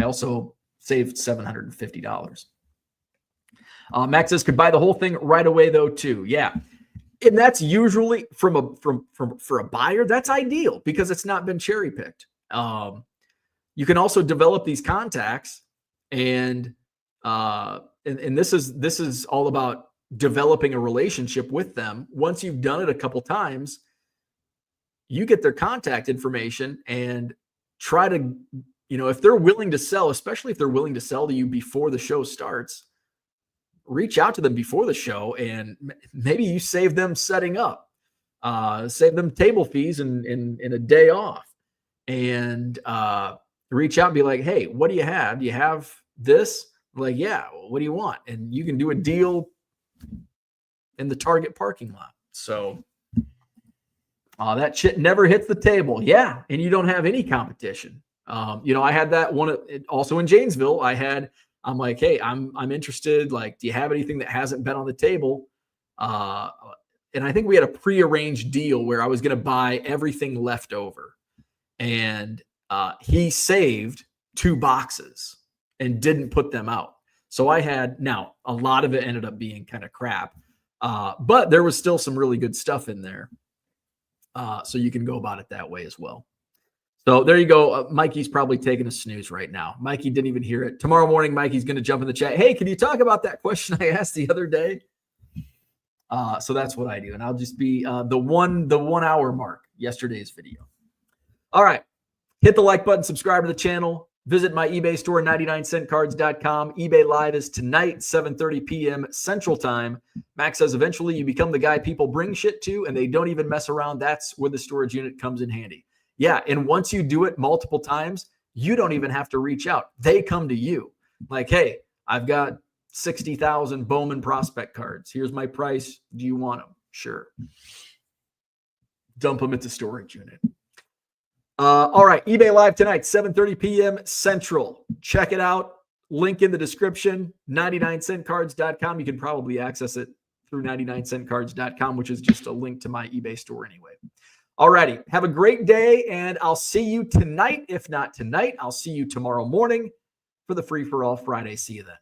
also saved $750. Max says could buy the whole thing right away though too. Yeah. And that's usually for a buyer, that's ideal because it's not been cherry picked. You can also develop these contacts and this is all about developing a relationship with them. Once you've done it a couple times, you get their contact information and try to, if they're willing to sell, especially if they're willing to sell to you before the show starts, reach out to them before the show and maybe you save them setting up, save them table fees in a day off, and reach out and be like, hey, what do you have? Do you have this? Like, yeah, what do you want? And you can do a deal in the Target parking lot. So that shit never hits the table. Yeah. And you don't have any competition. I had that one also in Janesville. I'm like, hey, I'm interested. Like, do you have anything that hasn't been on the table? And I think we had a prearranged deal where I was going to buy everything left over. And he saved 2 boxes and didn't put them out. So I had, now a lot of it ended up being kind of crap. But there was still some really good stuff in there. So you can go about it that way as well. So there you go. Mikey's probably taking a snooze right now. Mikey didn't even hear it. Tomorrow morning, Mikey's going to jump in the chat. Hey, can you talk about that question I asked the other day? So that's what I do. And I'll just be the 1 hour mark, yesterday's video. All right. Hit the like button, subscribe to the channel. Visit my eBay store, 99centcards.com. eBay Live is tonight, 7:30 p.m. Central Time. Max says eventually you become the guy people bring shit to and they don't even mess around. That's where the storage unit comes in handy. Yeah, and once you do it multiple times, you don't even have to reach out. They come to you. Like, hey, I've got 60,000 Bowman prospect cards. Here's my price. Do you want them? Sure. Dump them at the storage unit. All right, eBay Live tonight, 7:30 p.m. Central. Check it out. Link in the description, 99centcards.com. You can probably access it through 99centcards.com, which is just a link to my eBay store anyway. All righty, have a great day, and I'll see you tonight. If not tonight, I'll see you tomorrow morning for the Free for All Friday. See you then.